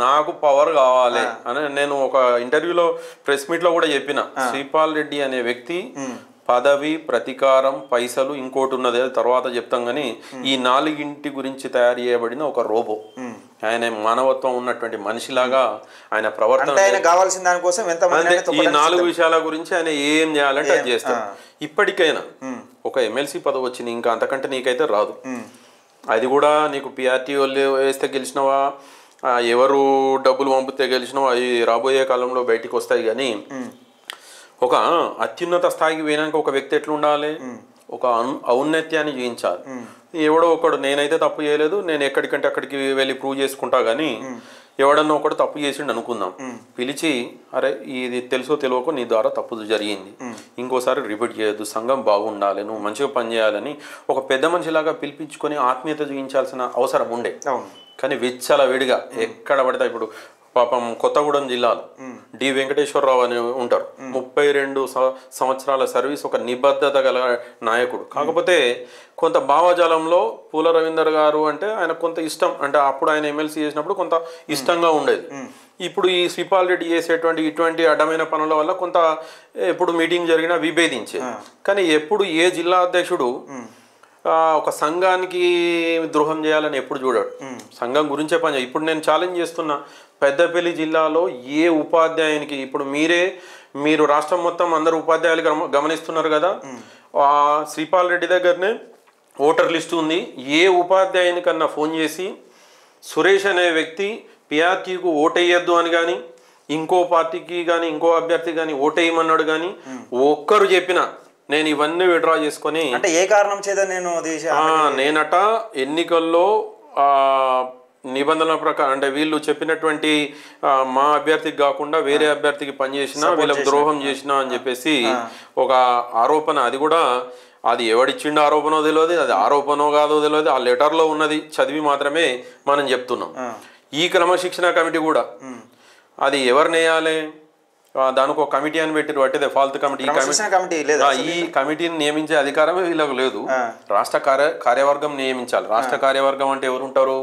నాకు పవర్ కావాలి అని నేను ఒక ఇంటర్వ్యూలో ప్రెస్ మీట్ లో కూడా చెప్పిన. శ్రీపాల్ రెడ్డి అనే వ్యక్తి పదవి, ప్రతీకారం, పైసలు, ఇంకోటి ఉన్నది తర్వాత చెప్తాం కానీ ఈ 4 గురించి తయారు చేయబడిన ఒక రోబో. ఆయన మానవత్వం ఉన్నటువంటి మనిషిలాగా ఆయన ప్రవర్తన కావాల్సిన దానికోసం ఈ 4 విషయాల గురించి ఆయన ఏం చేయాలంటే అది చేస్తాడు. ఇప్పటికైనా ఒక ఎమ్మెల్సీ పదవి వచ్చింది, ఇంకా అంతకంటే నీకైతే రాదు. అది కూడా నీకు పిఆర్టీ వాళ్ళు వేస్తే గెలిచినవా, ఎవరు డబ్బులు పంపితే గెలిచినవా, అవి రాబోయే కాలంలో బయటికి వస్తాయి. కానీ ఒక అత్యున్నత స్థాయికి పోయినాక ఒక వ్యక్తి ఎట్లుండాలి? ఒక ఔన్నత్యాన్ని చూపించాలి. ఎవడో ఒకడు నేనైతే తప్పు చేయలేదు, నేను ఎక్కడికంటే అక్కడికి వెళ్ళి ప్రూవ్ చేసుకుంటా, కానీ ఎవడన్నా ఒకడు తప్పు చేసిండు అనుకుందాం, పిలిచి అరే ఇది తెలుసో తెలియకో నీ ద్వారా తప్పు జరిగింది, ఇంకోసారి రిపీట్ చేయొద్దు, సంఘం బాగుండాలి, నువ్వు మంచిగా పనిచేయాలని ఒక పెద్ద మనిషిలాగా పిలిపించుకొని ఆత్మీయత చూపించాల్సిన అవసరం ఉండే. కానీ విచ్చల వేడిగా ఎక్కడ పడితే ఇప్పుడు పాపం కొత్తగూడెం జిల్లాలో డి వెంకటేశ్వరరావు అని ఉంటారు. 32 సంవత్సరాల సర్వీస్, ఒక నిబద్ధత గల నాయకుడు. కాకపోతే కొంత భావజాలంలో పూల రవీందర్ గారు అంటే ఆయన కొంత ఇష్టం, అంటే అప్పుడు ఆయన ఎమ్మెల్సీ చేసినప్పుడు కొంత ఇష్టంగా ఉండేది. ఇప్పుడు ఈ శ్రీపాల్ రెడ్డి చేసేటువంటి ఇటువంటి అడ్డమైన పనుల వల్ల కొంత ఎప్పుడు మీటింగ్ జరిగినా విభేదించే. కానీ ఎప్పుడు ఏ జిల్లా అధ్యక్షుడు ఒక సంఘానికి ద్రోహం చేయాలని ఎప్పుడు చూడాడు, సంఘం గురించే పని. ఇప్పుడు నేను ఛాలెంజ్ చేస్తున్నా, పెద్దపల్లి జిల్లాలో ఏ ఉపాధ్యాయునికి, ఇప్పుడు మీరు రాష్ట్రం మొత్తం అందరు ఉపాధ్యాయులు గమనిస్తున్నారు కదా, శ్రీపాల్ రెడ్డి దగ్గరనే ఓటర్ లిస్టు ఉంది. ఏ ఉపాధ్యాయునికన్నా ఫోన్ చేసి సురేష్ అనే వ్యక్తి పిఆర్టీకు ఓటేయద్దు అని కానీ, ఇంకో పార్టీకి కానీ ఇంకో అభ్యర్థి కానీ ఓటేయమన్నాడు కానీ ఒక్కరు చెప్పినా నేను ఇవన్నీ విడ్రా చేసుకొని, అంటే ఏ కారణం చేత నేనట ఎన్నికల్లో నిబంధనల ప్రకారం అంటే వీళ్ళు చెప్పినటువంటి మా అభ్యర్థికి కాకుండా వేరే అభ్యర్థికి పనిచేసినా వీళ్ళకి ద్రోహం చేసినా అని చెప్పేసి ఒక ఆరోపణ. అది కూడా అది ఎవడిచ్చిండు ఆరోపణో తెలియదు, అది ఆరోపణో కాదో తెలియదు, ఆ లెటర్లో ఉన్నది చదివి మాత్రమే మనం చెప్తున్నాం. ఈ క్రమశిక్షణ కమిటీ కూడా అది ఎవరిని వేయాలి, దానికి ఒక కమిటీ అని పెట్టారు, అట్టే ఫాల్త్ కమిటీ. ఈ కమిటీని నియమించే అధికారమే వీళ్ళకు లేదు, రాష్ట్ర కార్యవర్గం నియమించాలి. రాష్ట్ర కార్యవర్గం అంటే ఎవరు ఉంటారు?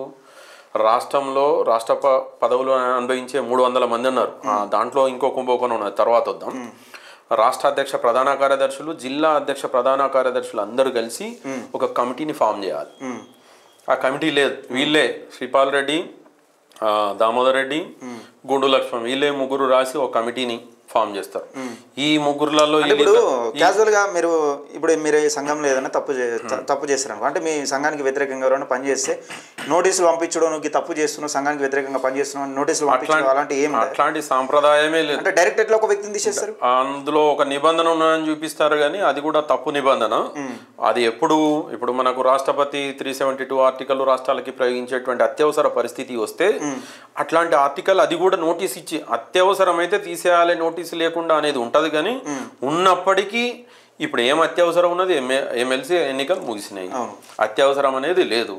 రాష్ట్రంలో రాష్ట్ర పదవులు అనుభవించే 300 మంది ఉన్నారు. దాంట్లో ఇంకో కుంభకోణం ఉన్నది, తర్వాత వద్దాం. రాష్ట్ర అధ్యక్ష ప్రధాన కార్యదర్శులు, జిల్లా అధ్యక్ష ప్రధాన కార్యదర్శులు అందరూ కలిసి ఒక కమిటీని ఫామ్ చేయాలి. ఆ కమిటీ లేదు, వీళ్ళే శ్రీపాల్ రెడ్డి, దామోదర్ రెడ్డి, గుండు లక్ష్మణ్, వీళ్ళే ముగ్గురు రాసి ఒక కమిటీని ఫామ్ చేస్తారు. ఈ ముగ్గురులలో క్యాజువల్ గా మీరు ఈ సంఘంలో ఏదైనా తప్పు చేస్తారు అంటే మీ సంఘానికి వ్యతిరేకంగా ఎవరైనా పనిచేస్తే నోటీసులు పంపించడం, నువ్వు తప్పు చేస్తున్నావు, సంఘానికి వ్యతిరేకంగా పనిచేస్తున్నావు, నోటీసులు పంపించడం అలాంటి ఏం అట్లాంటి సాంప్రదాయమే లేదు. అంటే డైరెక్ట్ ఎట్లా ఒక వ్యక్తిని తీసేస్తారు? అందులో ఒక నిబంధన ఉన్నాయని చూపిస్తారు, కానీ అది కూడా తప్పు నిబంధన. అది ఇప్పుడు మనకు రాష్ట్రపతి 372 ఆర్టికల్ రాష్ట్రాలకి ప్రయోగించేటువంటి అత్యవసర పరిస్థితి వస్తే అట్లాంటి ఆర్టికల్ అది కూడా నోటీస్ ఇచ్చి అత్యవసరమైతే తీసేయాలి, నోటీస్ లేకుండా అనేది ఉంటది. కానీ ఉన్నప్పటికీ ఇప్పుడు ఏం అత్యవసరం ఉన్నది? ఎమ్మెల్సీ ఎన్నికలు ముగిసినాయి, అత్యవసరం అనేది లేదు.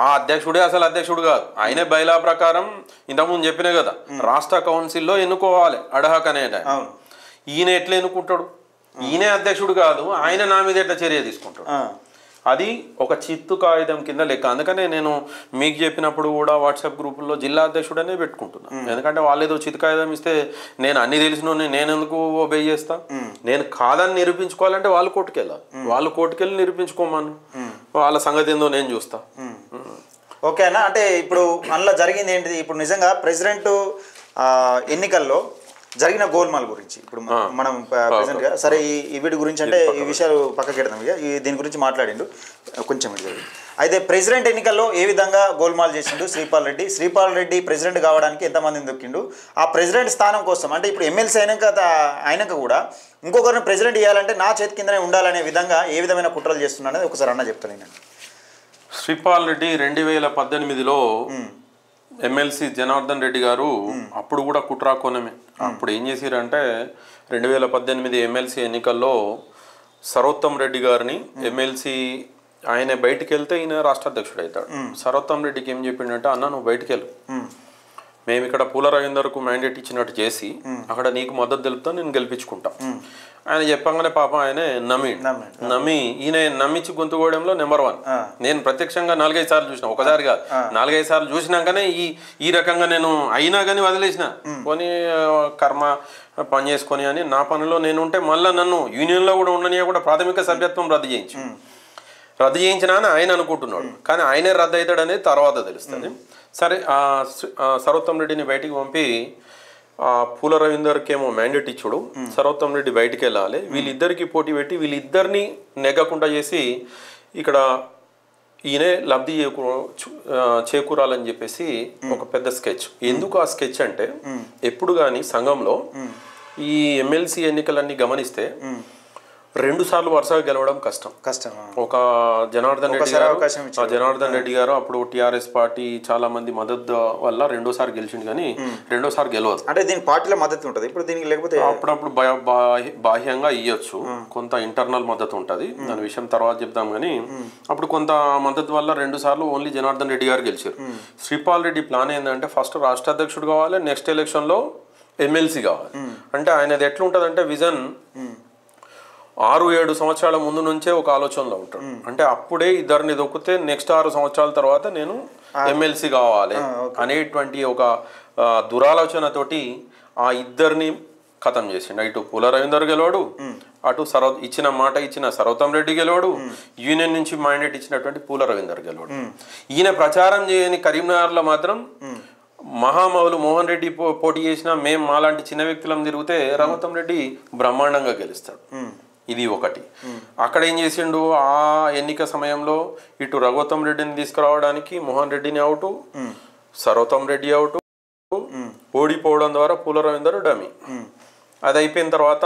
ఆ అధ్యక్షుడే అసలు అధ్యక్షుడు కాదు, ఆయనే బైలా ప్రకారం ఇంతకుముందు చెప్పినా కదా, రాష్ట్ర కౌన్సిల్లో ఎన్నుకోవాలి అడహక్ అనేది. ఈయన ఎట్లా ఎన్నుకుంటాడు? ఈయనే అధ్యక్షుడు కాదు, ఆయన నా మీద ఎట్లా చర్య తీసుకుంటాడు? అది ఒక చిత్తు కాగితం కింద లెక్క. అందుకనే నేను మీకు చెప్పినప్పుడు కూడా వాట్సాప్ గ్రూపుల్లో జిల్లా అధ్యక్షుడనే పెట్టుకుంటున్నాను. ఎందుకంటే వాళ్ళు ఏదో చిత్తు కాగితం ఇస్తే నేను అన్ని తెలిసిన నేను ఎందుకు ఒబే చేస్తా? నేను కాదని నిరూపించుకోవాలంటే వాళ్ళు కోర్టుకెళ్ళాలి, వాళ్ళు కోర్టుకెళ్ళి నిరూపించుకోమను, వాళ్ళ సంగతి ఏందో నేను చూస్తా. ఓకేనా? అంటే ఇప్పుడు అందులో జరిగింది ఏంటిది? ఇప్పుడు నిజంగా ప్రెసిడెంట్ ఎన్నికల్లో జరిగిన గోల్మాల్ గురించి ఇప్పుడు మనం ప్రెసెంట్ గా సరే ఈ వీటి గురించి అంటే ఈ విషయాలు పక్కకి పెడదాం ఇక దీని గురించి మాట్లాడిండు కొంచెం. అయితే ప్రెసిడెంట్ ఎన్నికల్లో ఏ విధంగా గోల్మాల్ చేసిండు శ్రీపాల్ రెడ్డి ప్రెసిడెంట్ కావడానికి ఎంతమందిని దొక్కిండు, ఆ ప్రెసిడెంట్ స్థానం కోసం అంటే ఇప్పుడు ఎమ్మెల్సీ అయినాక కూడా ఇంకొకరిని ప్రెసిడెంట్ చేయాలంటే నా చేతి కిందనే ఉండాలనే విధంగా ఏ విధమైన కుట్రలు చేస్తున్నా అనేది ఒకసారి అన్న చెప్తాను నేను. శ్రీపాల్ రెడ్డి 2018లో ఎమ్మెల్సీ జనార్దన్ రెడ్డి గారు అప్పుడు కూడా కుట్రాకోణమే. అప్పుడు ఏం చేసిరంటే 2018 ఎమ్మెల్సీ ఎన్నికల్లో సరోత్తమ్ రెడ్డి గారిని ఎమ్మెల్సీ ఆయన బయటికి వెళ్తే ఈయన రాష్ట్ర అధ్యక్షుడు అవుతాడు. సరోత్తమ్ రెడ్డికి ఏం చెప్పిండంటే అన్న నువ్వు బయటికి వెళ్ళు, మేము ఇక్కడ పూల రవీందర్కు మ్యాండేట్ ఇచ్చినట్టు చేసి అక్కడ నీకు మద్దతు తెలుపుతా నేను గెలిపించుకుంటా ఆయన చెప్పంగానే పాపం ఆయన నమ్మి ఈయన నమ్మించి గొంతుకోవడంలో నెంబర్ 1. నేను ప్రత్యక్షంగా 4-5 సార్లు చూసిన, ఒకసారి కాదు 4-5 సార్లు చూసినాకనే ఈ రకంగా నేను అయినా కానీ వదిలేసిన కొని కర్మ పని చేసుకొని అని నా పనిలో నేను ఉంటే మళ్ళీ నన్ను యూనియన్లో కూడా ఉండని కూడా ప్రాథమిక సభ్యత్వం రద్దు చేయించినా అని ఆయన అనుకుంటున్నాడు. కానీ ఆయనే రద్దు అవుతాడు అనేది తర్వాత తెలుస్తుంది. సరే సరోత్తమ్ రెడ్డిని బయటికి పంపి పూల రవీందర్కి ఏమో మ్యాండేట్ ఇచ్చుడు, సరోత్తమ్ రెడ్డి బయటికి వెళ్ళాలి, వీళ్ళిద్దరికి పోటీ పెట్టి వీళ్ళిద్దరిని నెగ్గకుండా చేసి ఇక్కడ ఈయనే లబ్ధి చేకూరాలని చెప్పేసి ఒక పెద్ద స్కెచ్. ఎందుకు ఆ స్కెచ్ అంటే ఎప్పుడు కానీ సంఘంలో ఈ ఎమ్మెల్సీ ఎన్నికలన్నీ గమనిస్తే 2 సార్లు వరుసగా గెలవడం కష్టం. ఒక జనార్దన్ రెడ్డి గారు అప్పుడు టిఆర్ఎస్ పార్టీ చాలా మంది మద్దతు వల్ల 2వ సారి గెలిచిండు, కానీ 2వ సారి గెలవదు. అంటే దీనికి పార్టీలో మద్దతు ఉంటుంది, ఇప్పుడు దీనికి లేకపోతే అప్పుడప్పుడు బాహ్యంగా ఇవ్వచ్చు, కొంత ఇంటర్నల్ మద్దతు ఉంటుంది, దాని విషయం తర్వాత చెప్తాం. కానీ అప్పుడు కొంత మద్దతు వల్ల 2 సార్లు ఓన్లీ జనార్దన్ రెడ్డి గారు గెలిచారు. శ్రీపాల్ రెడ్డి ప్లాన్ ఏంటంటే ఫస్ట్ రాష్ట్ర అధ్యక్షుడు కావాలి, నెక్స్ట్ ఎలక్షన్లో ఎమ్మెల్సీ కావాలి. అంటే ఆయనది ఎట్లుంటుందంటే విజన్ 6-7 సంవత్సరాల ముందు నుంచే ఒక ఆలోచనలో ఉంటాడు. అంటే అప్పుడే ఇద్దరిని దొక్కితే నెక్స్ట్ 6 సంవత్సరాల తర్వాత నేను ఎమ్మెల్సీ కావాలి అనేటువంటి ఒక దురాలోచనతోటి ఆ ఇద్దరిని ఖతం చేసిండు. ఇటు పూల రవీందర్ గెలవాడు, అటు ఇచ్చిన సరోత్తమ్ రెడ్డి గెలవాడు, యూనియన్ నుంచి మ్యాండేట్ ఇచ్చినటువంటి పూల రవీందర్ గెలవాడు. ఈయన ప్రచారం చేయని కరీంనగర్లో మాత్రం మహామౌలు మోహన్ రెడ్డి పోటీ చేసినా మేము మాలాంటి చిన్న వ్యక్తులం తిరిగితే రఘుత్తం రెడ్డి బ్రహ్మాండంగా గెలుస్తాడు. ఇది ఒకటి. అక్కడ ఏం చేసిండు, ఆ ఎన్నిక సమయంలో ఇటు రఘుత్తం రెడ్డిని తీసుకురావడానికి మోహన్ రెడ్డిని అవుట్, సరోత్తమ్ రెడ్డి అవుట్, ఓడిపోవడం ద్వారా పూల రవీందర్ డమి. అది అయిపోయిన తర్వాత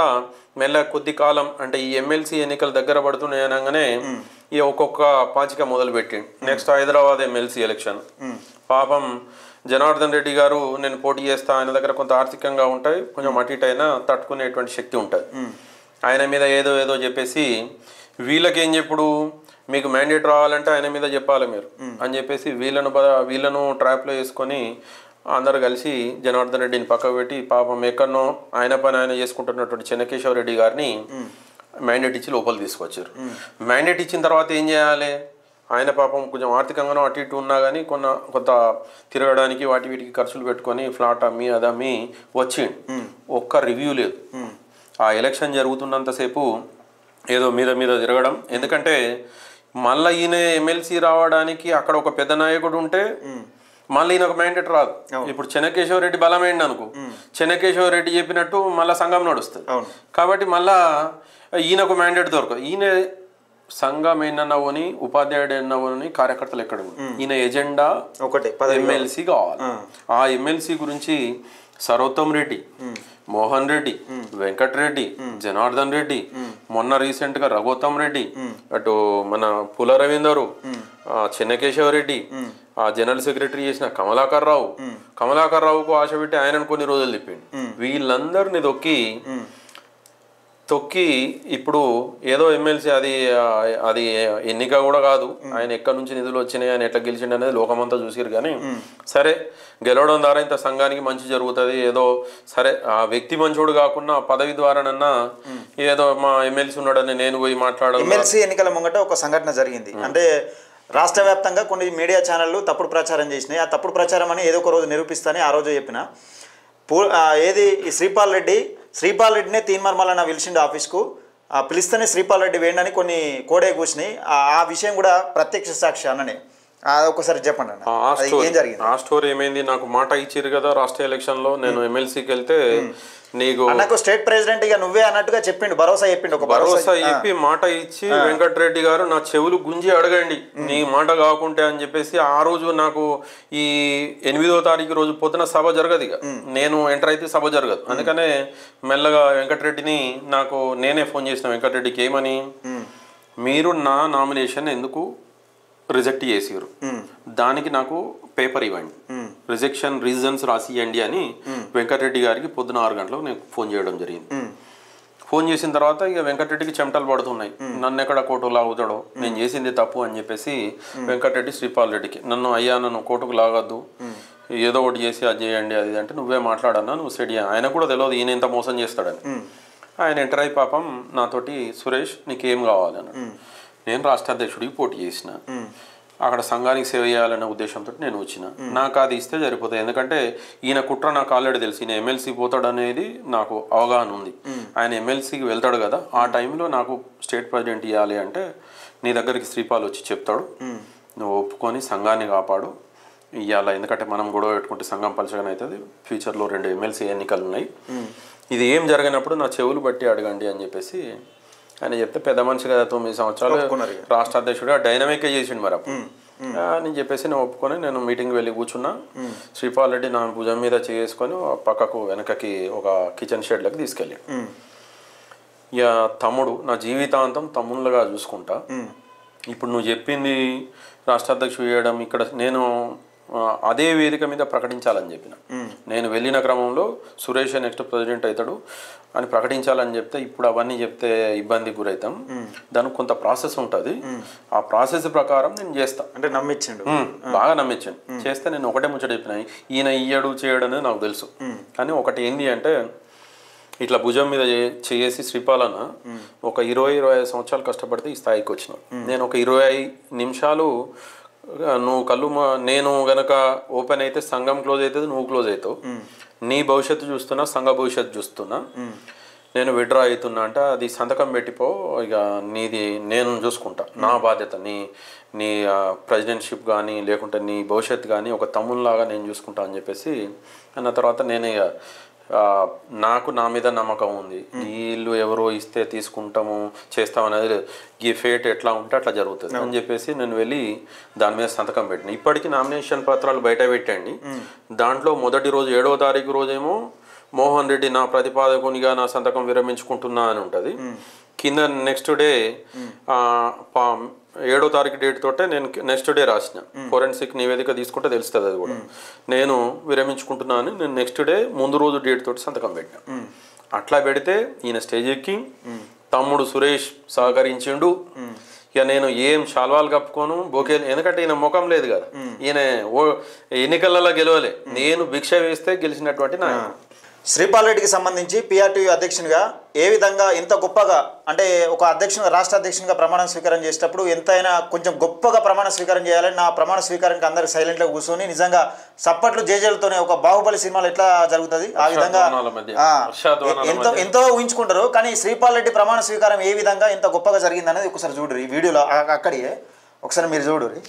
మెల్ల కొద్ది కాలం అంటే ఈ ఎమ్మెల్సీ ఎన్నికలు దగ్గర పడుతున్నాయి అనగానే ఈ ఒక్కొక్క పాచిక మొదలు పెట్టిండు. Next Hyderabad MLC election. పాపం జనార్దన్ రెడ్డి గారు నేను పోటీ చేస్తా, ఆయన దగ్గర కొంత ఆర్థికంగా ఉంటాయి, కొంచెం అటు ఇటు అయినా తట్టుకునేటువంటి శక్తి ఉంటుంది. ఆయన మీద ఏదో చెప్పేసి వీళ్ళకేం చెప్పుడు, మీకు మ్యాండేట్ రావాలంటే ఆయన మీద చెప్పాలి మీరు అని చెప్పేసి వీళ్ళను ట్రాప్లో వేసుకొని అందరు కలిసి జనార్దన్ రెడ్డిని పక్కకు పెట్టి పాపం ఎక్కడనో ఆయన పని ఆయన చేసుకుంటున్నటువంటి చెన్నకేశవ రెడ్డి గారిని మ్యాండేట్ ఇచ్చి లోపల తీసుకొచ్చారు. మ్యాండేట్ ఇచ్చిన తర్వాత ఏం చేయాలి, ఆయన పాపం కొంచెం ఆర్థికంగానో అటు ఇటు ఉన్నా కానీ కొంత తిరగడానికి వాటి వీటికి ఖర్చులు పెట్టుకొని ఫ్లాట్ అమ్మి అదమ్మి వచ్చిండు. ఒక్క రివ్యూ లేదు. ఆ ఎలక్షన్ జరుగుతున్నంతసేపు ఏదో మీద తిరగడం. ఎందుకంటే మళ్ళీ ఈయన ఎమ్మెల్సీ రావడానికి అక్కడ ఒక పెద్ద నాయకుడు ఉంటే మళ్ళీ ఈయన ఒక మ్యాండేట్ రాదు. ఇప్పుడు చెన్నకేశవ రెడ్డి బలమైంది అనుకో, చెన్నకేశవ రెడ్డి చెప్పినట్టు మళ్ళీ సంఘం నడుస్తుంది. కాబట్టి మళ్ళా ఈయనకు మ్యాండేట్ దొరకదు. ఈయన సంఘం ఎన్నవని ఉపాధ్యాయుడు ఎన్నవని కార్యకర్తలు ఎక్కడ ఈయన ఎజెండా ఒకటే ఎమ్మెల్సీ కావాలి. ఆ ఎమ్మెల్సీ గురించి సరోత్తమ్ రెడ్డి, మోహన్ రెడ్డి, వెంకటరెడ్డి, జనార్దన్ రెడ్డి, మొన్న రీసెంట్ గా రఘుత్తం రెడ్డి, అటు మన పూల రవీందరు, చెన్నకేశవ రెడ్డి, ఆ జనరల్ సెక్రటరీ చేసిన కమలాకర్ రావుకు ఆశ పెట్టి ఆయనను కొన్ని రోజులు తిప్పిండు. వీళ్ళందరినీ తొక్కి ఇప్పుడు ఏదో ఎమ్మెల్సీ అది ఎన్నిక కూడా కాదు, ఆయన ఎక్కడి నుంచి నిధులు వచ్చినాయి, ఆయన ఎట్లా గెలిచిండు అనేది లోకమంతా చూసారు. కానీ సరే గెలవడం ద్వారా ఇంత సంఘానికి మంచి జరుగుతుంది, ఏదో సరే ఆ వ్యక్తి మంచోడు కాకుండా పదవి ద్వారానన్నా ఏదో మా ఎమ్మెల్సీ ఉన్నాడని నేను పోయి మాట్లాడాలి. ఎమ్మెల్సీ ఎన్నికల ముంగట ఒక సంఘటన జరిగింది. అంటే రాష్ట్ర వ్యాప్తంగా కొన్ని మీడియా ఛానళ్ళు తప్పుడు ప్రచారం చేసినాయి. ఆ తప్పుడు ప్రచారం అని ఏదో ఒక రోజు నిరూపిస్తానని ఆ రోజు చెప్పిన ఏది శ్రీపాల్ రెడ్డినే తీన్మర్మలన్న పిలిచిండు ఆఫీస్కు, పిలిస్తేనే శ్రీపాల్ రెడ్డి వేయండి కొన్ని కోడే కూర్చున్నాయి. ఆ విషయం కూడా ప్రత్యక్ష సాక్షి అన్ననే. ఒకసారి చెప్పండి అన్న, ఏం జరిగింది? ఆ స్టోరీ ఏమైంది, నాకు మాట ఇచ్చారు కదా రాష్ట్ర ఎలక్షన్లో నేను ఎమ్మెల్సీకి వెళ్తే నీకు నాకు స్టేట్ ప్రెసిడెంట్ ఇక నువ్వే అన్నట్టుగా చెప్పిండు, భరోసా చెప్పిండు, ఒక భరోసా చెప్పి మాట ఇచ్చి వెంకటరెడ్డి గారు నా చెవులు గుంజి అడగండి నీ మాట కాకుంటే అని చెప్పేసి ఆ రోజు నాకు ఈ 8వ తారీఖు రోజు పొద్దున సభ జరగదు, ఇక నేను ఎంటర్ అయితే సభ జరగదు. అందుకనే మెల్లగా వెంకటరెడ్డిని నాకు నేనే ఫోన్ చేసిన వెంకటరెడ్డికి ఏమని, మీరు నా నామినేషన్ ఎందుకు రిజెక్ట్ చేసారు, దానికి నాకు పేపర్ ఇవ్వండి, రిజెక్షన్ రీజన్స్ రాసి ఇవ్వండి అని వెంకటరెడ్డి గారికి పొద్దున 6 గంటలకు నేను ఫోన్ చేయడం జరిగింది. ఫోన్ చేసిన తర్వాత ఇక వెంకటరెడ్డికి చెమటలు పడుతున్నాయి, నన్ను ఎక్కడ కోర్టుకు లాగుతాడో, నేను చేసింది తప్పు అని చెప్పేసి వెంకటరెడ్డి శ్రీపాల్ రెడ్డికి నన్ను కోర్టుకు లాగద్దు, ఏదో ఒకటి చేసి అది చేయండి అది అంటే నువ్వే మాట్లాడన్నా, నువ్వు సెట్ చేయ. ఆయన కూడా తెలియదు ఈయన ఎంత మోసం చేస్తాడని. ఆయన ఎంటర్ అయి పాపం నాతోటి సురేష్ నీకేం కావాలి అన్నాడు. నేను రాష్ట్ర అధ్యక్షుడికి పోటీ చేసిన, అక్కడ సంఘానికి సేవ చేయాలనే ఉద్దేశంతో నేను వచ్చిన. నాకు అది ఇస్తే సరిపోతుంది, ఎందుకంటే ఈయన కుట్ర నాకు ఆల్రెడీ తెలుసు, ఈయన ఎమ్మెల్సీ పోతాడు అనేది నాకు అవగాహన ఉంది. ఆయన ఎమ్మెల్సీకి వెళ్తాడు కదా, ఆ టైంలో నాకు స్టేట్ ప్రెసిడెంట్ ఇవ్వాలి అంటే నీ దగ్గరికి శ్రీపాల్ వచ్చి చెప్తాడు, నువ్వు ఒప్పుకొని సంఘాన్ని కాపాడు ఇవ్వాలా, ఎందుకంటే మనం గొడవ పెట్టుకుంటే సంఘం పలచగానే అవుతుంది, ఫ్యూచర్లో 2 ఎమ్మెల్సీ ఎన్నికలు ఉన్నాయి, ఇది ఏం జరిగినప్పుడు నా చెవులు బట్టి అడగండి అని చెప్పేసి ఆయన చెప్తే, పెద్ద మనిషి కదా 9 సంవత్సరాలు రాష్ట్ర అధ్యక్షుడిగా డైనమిక్గా చేసిండు మరి అప్పుడు అని చెప్పేసి నేను ఒప్పుకొని నేను మీటింగ్కి వెళ్ళి కూర్చున్నా. శ్రీపాల్ రెడ్డి నా భుజం మీద చేసుకొని పక్కకు వెనకకి ఒక కిచెన్ షెడ్లకు తీసుకెళ్ళి, ఇక తమ్ముడు నా జీవితాంతం తమ్ముళ్ళగా చూసుకుంటా, ఇప్పుడు నువ్వు చెప్పింది రాష్ట్ర అధ్యక్షుడు చేయడం ఇక్కడ నేను అదే వేదిక మీద ప్రకటించాలని చెప్పిన. నేను వెళ్ళిన క్రమంలో సురేష్ నెక్స్ట్ ప్రెసిడెంట్ అవుతాడు అని ప్రకటించాలని చెప్తే, ఇప్పుడు అవన్నీ చెప్తే ఇబ్బందికి గురవుతాం, దానికి కొంత ప్రాసెస్ ఉంటుంది, ఆ ప్రాసెస్ ప్రకారం నేను చేస్తా అంటే నమ్మించండు, బాగా నమ్మించండు. చేస్తే నేను ఒకటే ముచ్చట చెప్పిన, ఈయన ఇయ్యడు చేయడు అనేది నాకు తెలుసు, కానీ ఒకటి ఏంది అంటే ఇట్లా భుజం మీద చేసి శ్రీపాలన ఒక 20-25 సంవత్సరాలు కష్టపడితే ఈ స్థాయికి వచ్చిన. నేను ఒక 25 నిమిషాలు నువ్వు నేను గనక ఓపెన్ అయితే సంఘం క్లోజ్ అవుతుంది, నువ్వు క్లోజ్ అవుతావు, నీ భవిష్యత్తు చూస్తున్నా, సంఘ భవిష్యత్తు చూస్తున్నా, నేను విడ్రా అవుతున్నా అంటే అది సంతకం పెట్టిపో, ఇక నీది నేను చూసుకుంటా, నా బాధ్యత నీ ప్రెసిడెంట్షిప్ కానీ లేకుంటే నీ భవిష్యత్తు కానీ ఒక తమ్ముళ్ళలాగా నేను చూసుకుంటా అని చెప్పేసి అన్న తర్వాత నేను ఇక నాకు నా మీద నమ్మకం ఉంది, వీళ్ళు ఎవరో ఇస్తే తీసుకుంటాము చేస్తామనేది ఈ ఫేట్ ఎట్లా ఉంటే అట్లా జరుగుతుంది అని చెప్పేసి నేను వెళ్ళి దాని మీద సంతకం పెట్టిన. ఇప్పటికీ నామినేషన్ పత్రాలు బయట పెట్టండి, దాంట్లో మొదటి రోజు 7వ తారీఖు రోజేమో మోహన్ రెడ్డి నా ప్రతిపాదకునిగా నా సంతకం విరమించుకుంటున్నా అని ఉంటుంది, కింద నెక్స్ట్ డే 7వ తారీఖు డేట్ తోటే నేను నెక్స్ట్ డే రాసిన, ఫోరెన్సిక్ నివేదిక తీసుకుంటే తెలుస్తుంది అది కూడా, నేను విరమించుకుంటున్నాను నేను నెక్స్ట్ డే ముందు రోజు డేట్ తోటి సంతకం పెట్టిన. అట్లా పెడితే ఈయన స్టేజ్ ఎక్కి తమ్ముడు సురేష్ సహకరించిండు. ఇక నేను ఏం శాల్వాలు కప్పుకోను, బొకేలు, ఎందుకంటే ఈయన ముఖం లేదు కదా, ఈయన ఎన్నికలలో గెలవలే, నేను భిక్ష వేస్తే గెలిచినటువంటి నాయకుడు. శ్రీపాల్ రెడ్డికి సంబంధించి పిఆర్టీయూ అధ్యక్షునిగా ఏ విధంగా ఇంత గొప్పగా అంటే ఒక అధ్యక్షునిగా రాష్ట్ర అధ్యక్షునిగా ప్రమాణ స్వీకారం చేసేటప్పుడు ఎంతైనా కొంచెం గొప్పగా ప్రమాణ స్వీకారం చేయాలని నా ప్రమాణ స్వీకారానికి అందరికి సైలెంట్గా కూర్చొని నిజంగా సప్పట్లు జేజేలతోనే ఒక బాహుబలి సినిమాలు ఎట్లా జరుగుతుంది ఆ విధంగా ఎంతో ఊహించుకుంటారు. కానీ శ్రీపాల్ రెడ్డి ప్రమాణ స్వీకారం ఏ విధంగా ఇంత గొప్పగా జరిగింది అనేది ఒకసారి చూడరు ఈ వీడియోలో, అక్కడికే ఒకసారి మీరు చూడరు.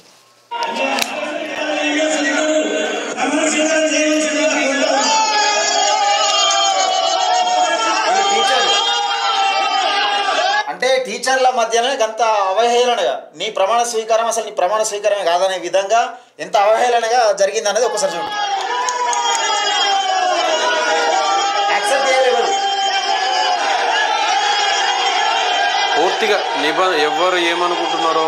అంటే టీచర్ల మధ్యనే ఎంత అవహేళనగా నీ ప్రమాణ స్వీకారం అసలు నీ ప్రమాణ స్వీకారమే కాదనే విధంగా ఎంత అవహేళనగా జరిగింది అనేది ఒకసారి చూడండి. యాక్సెప్ట్ చేయలేదు పూర్తిగా ఎవరు ఏమనుకుంటున్నారో,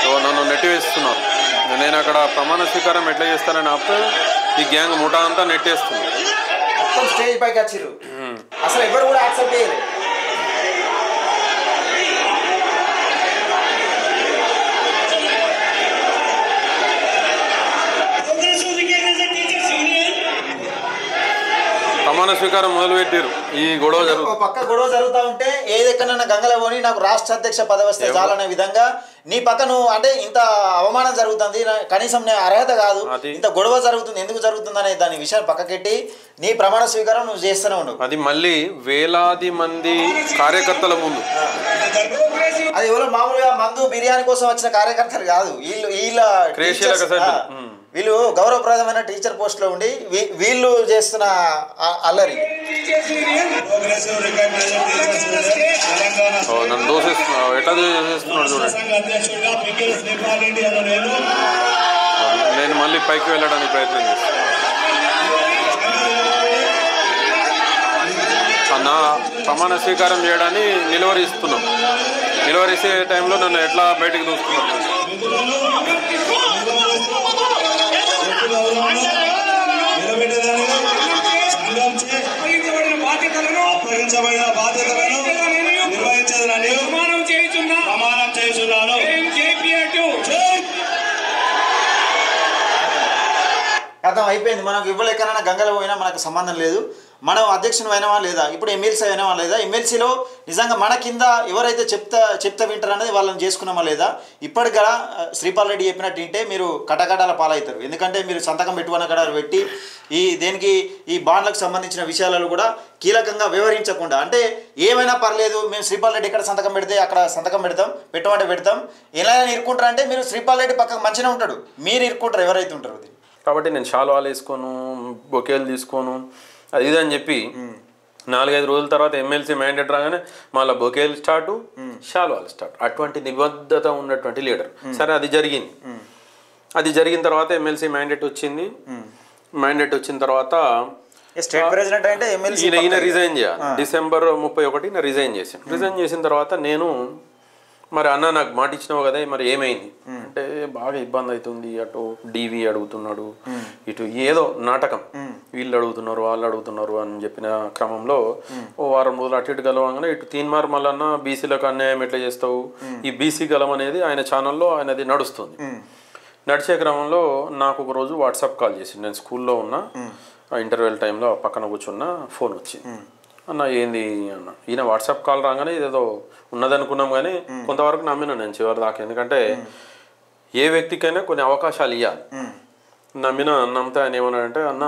సో నన్ను నెట్టివేస్తున్నారు. నేను అక్కడ ప్రమాణ స్వీకారం ఎట్లా చేస్తానని ఆపితే ఈ గ్యాంగ్ ముఠా అంతా నెట్టేస్తుంది. స్టేజ్ పైకి వచ్చిర్రు, అసలు ఎవరు కూడా యాక్సెప్ట్ చేయలేదు. ప్రమాణ స్వీకారం మొదలుపెట్టారు, ఈ గొడవ పక్క గొడవ జరుగుతూ ఉంటే ఏదెక్కడన్నా గంగలో పోని నాకు రాష్ట్ర అధ్యక్ష పదవి వస్తే చాలనే విధంగా నీ పక్కను అంటే ఇంత అవమానం జరుగుతుంది, కనీసం నేను అర్హత కాదు, ఇంత గొడవ జరుగుతుంది, ఎందుకు జరుగుతుంది అనే దాని విషయాన్ని పక్కకెట్టి నీ ప్రమాణ స్వీకారం నువ్వు చేస్తూనే ఉండవు. అది మళ్ళీ వేలాది మంది కార్యకర్తల ముందు, అది ఎవరో మామూలుగా మందు బిర్యానీ కోసం వచ్చిన కార్యకర్తలు కాదు, వీళ్ళు గౌరవప్రదమైన టీచర్ పోస్ట్లో ఉండి వీళ్ళు చేస్తున్న అల్లరి. నన్ను దోషిస్తున్నాడు, ఎట్లా దోషిస్తున్నాడు చూడండి. నేను మళ్ళీ పైకి వెళ్ళడానికి ప్రయత్నం చేస్తాను. అన్న ప్రమాణ స్వీకారం చేయడాన్ని నిలువరిస్తున్నాం. నిలువరిసే టైంలో నన్ను ఎట్లా బయటకు దూస్తున్నాడు. అర్థం అయిపోయింది. మనకు ఇవ్వలేకనైనా గంగలో పోయినా మనకు సంబంధం లేదు. మనం అధ్యక్షుని అయినవా లేదా, ఇప్పుడు ఎమ్మెల్సీ అయినవా లేదా, ఎమ్మెల్సీలో నిజంగా మన కింద ఎవరైతే చెప్తా వింటారు అనేది వాళ్ళని చేసుకున్నామా లేదా. ఇప్పటికీ శ్రీపాల్ రెడ్డి చెప్పినట్టు వింటే మీరు కటకటాల పాలవుతారు. ఎందుకంటే మీరు సంతకం పెట్టుకున్న పెట్టి దేనికి ఈ బాండ్లకు సంబంధించిన విషయాలలో కూడా కీలకంగా వివరించకుండా, అంటే ఏమైనా పర్లేదు మేము శ్రీపాల్ రెడ్డి ఇక్కడ సంతకం పెడితే అక్కడ సంతకం పెట్టమంటే పెడతాం, ఎలా ఇరుక్కుంటారు అంటే మీరు శ్రీపాల్ రెడ్డి పక్కకు మంచిగా ఉంటాడు, మీరు ఇరుక్కుంటారు ఎవరైతే ఉంటారు. కాబట్టి నేను శాలువాలు వేసుకోను, బొకేలు తీసుకోను, అది ఇదని చెప్పి 4-5 రోజుల తర్వాత ఎమ్మెల్సీ మ్యాండేట్ రాగానే మళ్ళీ బొకేలు స్టార్టు, శాలువాలు స్టార్ట్. అటువంటి నిబద్ధత ఉన్నటువంటి లీడర్. సరే అది జరిగింది. అది జరిగిన తర్వాత ఎమ్మెల్సీ మ్యాండేట్ వచ్చింది. మ్యాండేట్ వచ్చిన తర్వాత స్టేట్ ప్రెసిడెంట్ అంటే ఎమ్మెల్సీ ఈయన రిజైన్ చేయాలి. December 31 రిజైన్ చేశాను. రిజైన్ చేసిన తర్వాత నేను మరి అన్న నాకు మాట ఇచ్చినావు కదా, మరి ఏమైంది అంటే బాగా ఇబ్బంది అవుతుంది, అటు డీవీ అడుగుతున్నాడు, ఇటు ఏదో నాటకం, వీళ్ళు అడుగుతున్నారు వాళ్ళు అడుగుతున్నారు అని చెప్పిన క్రమంలో ఓ వారం రోజులు అటు ఇటు గలవంగానే ఇటు తీన్మార్ మల్లన్న బీసీలకు అన్యాయం ఎట్లా చేస్తావు, ఈ బీసీ గలం అనేది ఆయన ఛానల్లో ఆయనది నడుస్తుంది. నడిచే క్రమంలో నాకు ఒక రోజు వాట్సాప్ కాల్ చేసింది. నేను స్కూల్లో ఉన్న ఇంటర్వెల్ టైంలో పక్కన కూర్చున్న ఫోన్ వచ్చింది. అన్న ఏంది అన్న, ఈయన వాట్సాప్ కాల్ రాగానే ఇదేదో ఉన్నదనుకున్నాం కానీ కొంతవరకు నమ్మినా నేను చివరి దాకా. ఎందుకంటే ఏ వ్యక్తికైనా కొన్ని అవకాశాలు ఇవ్వాలి. నమ్మితే ఆయన ఏమన్నాడంటే, అన్న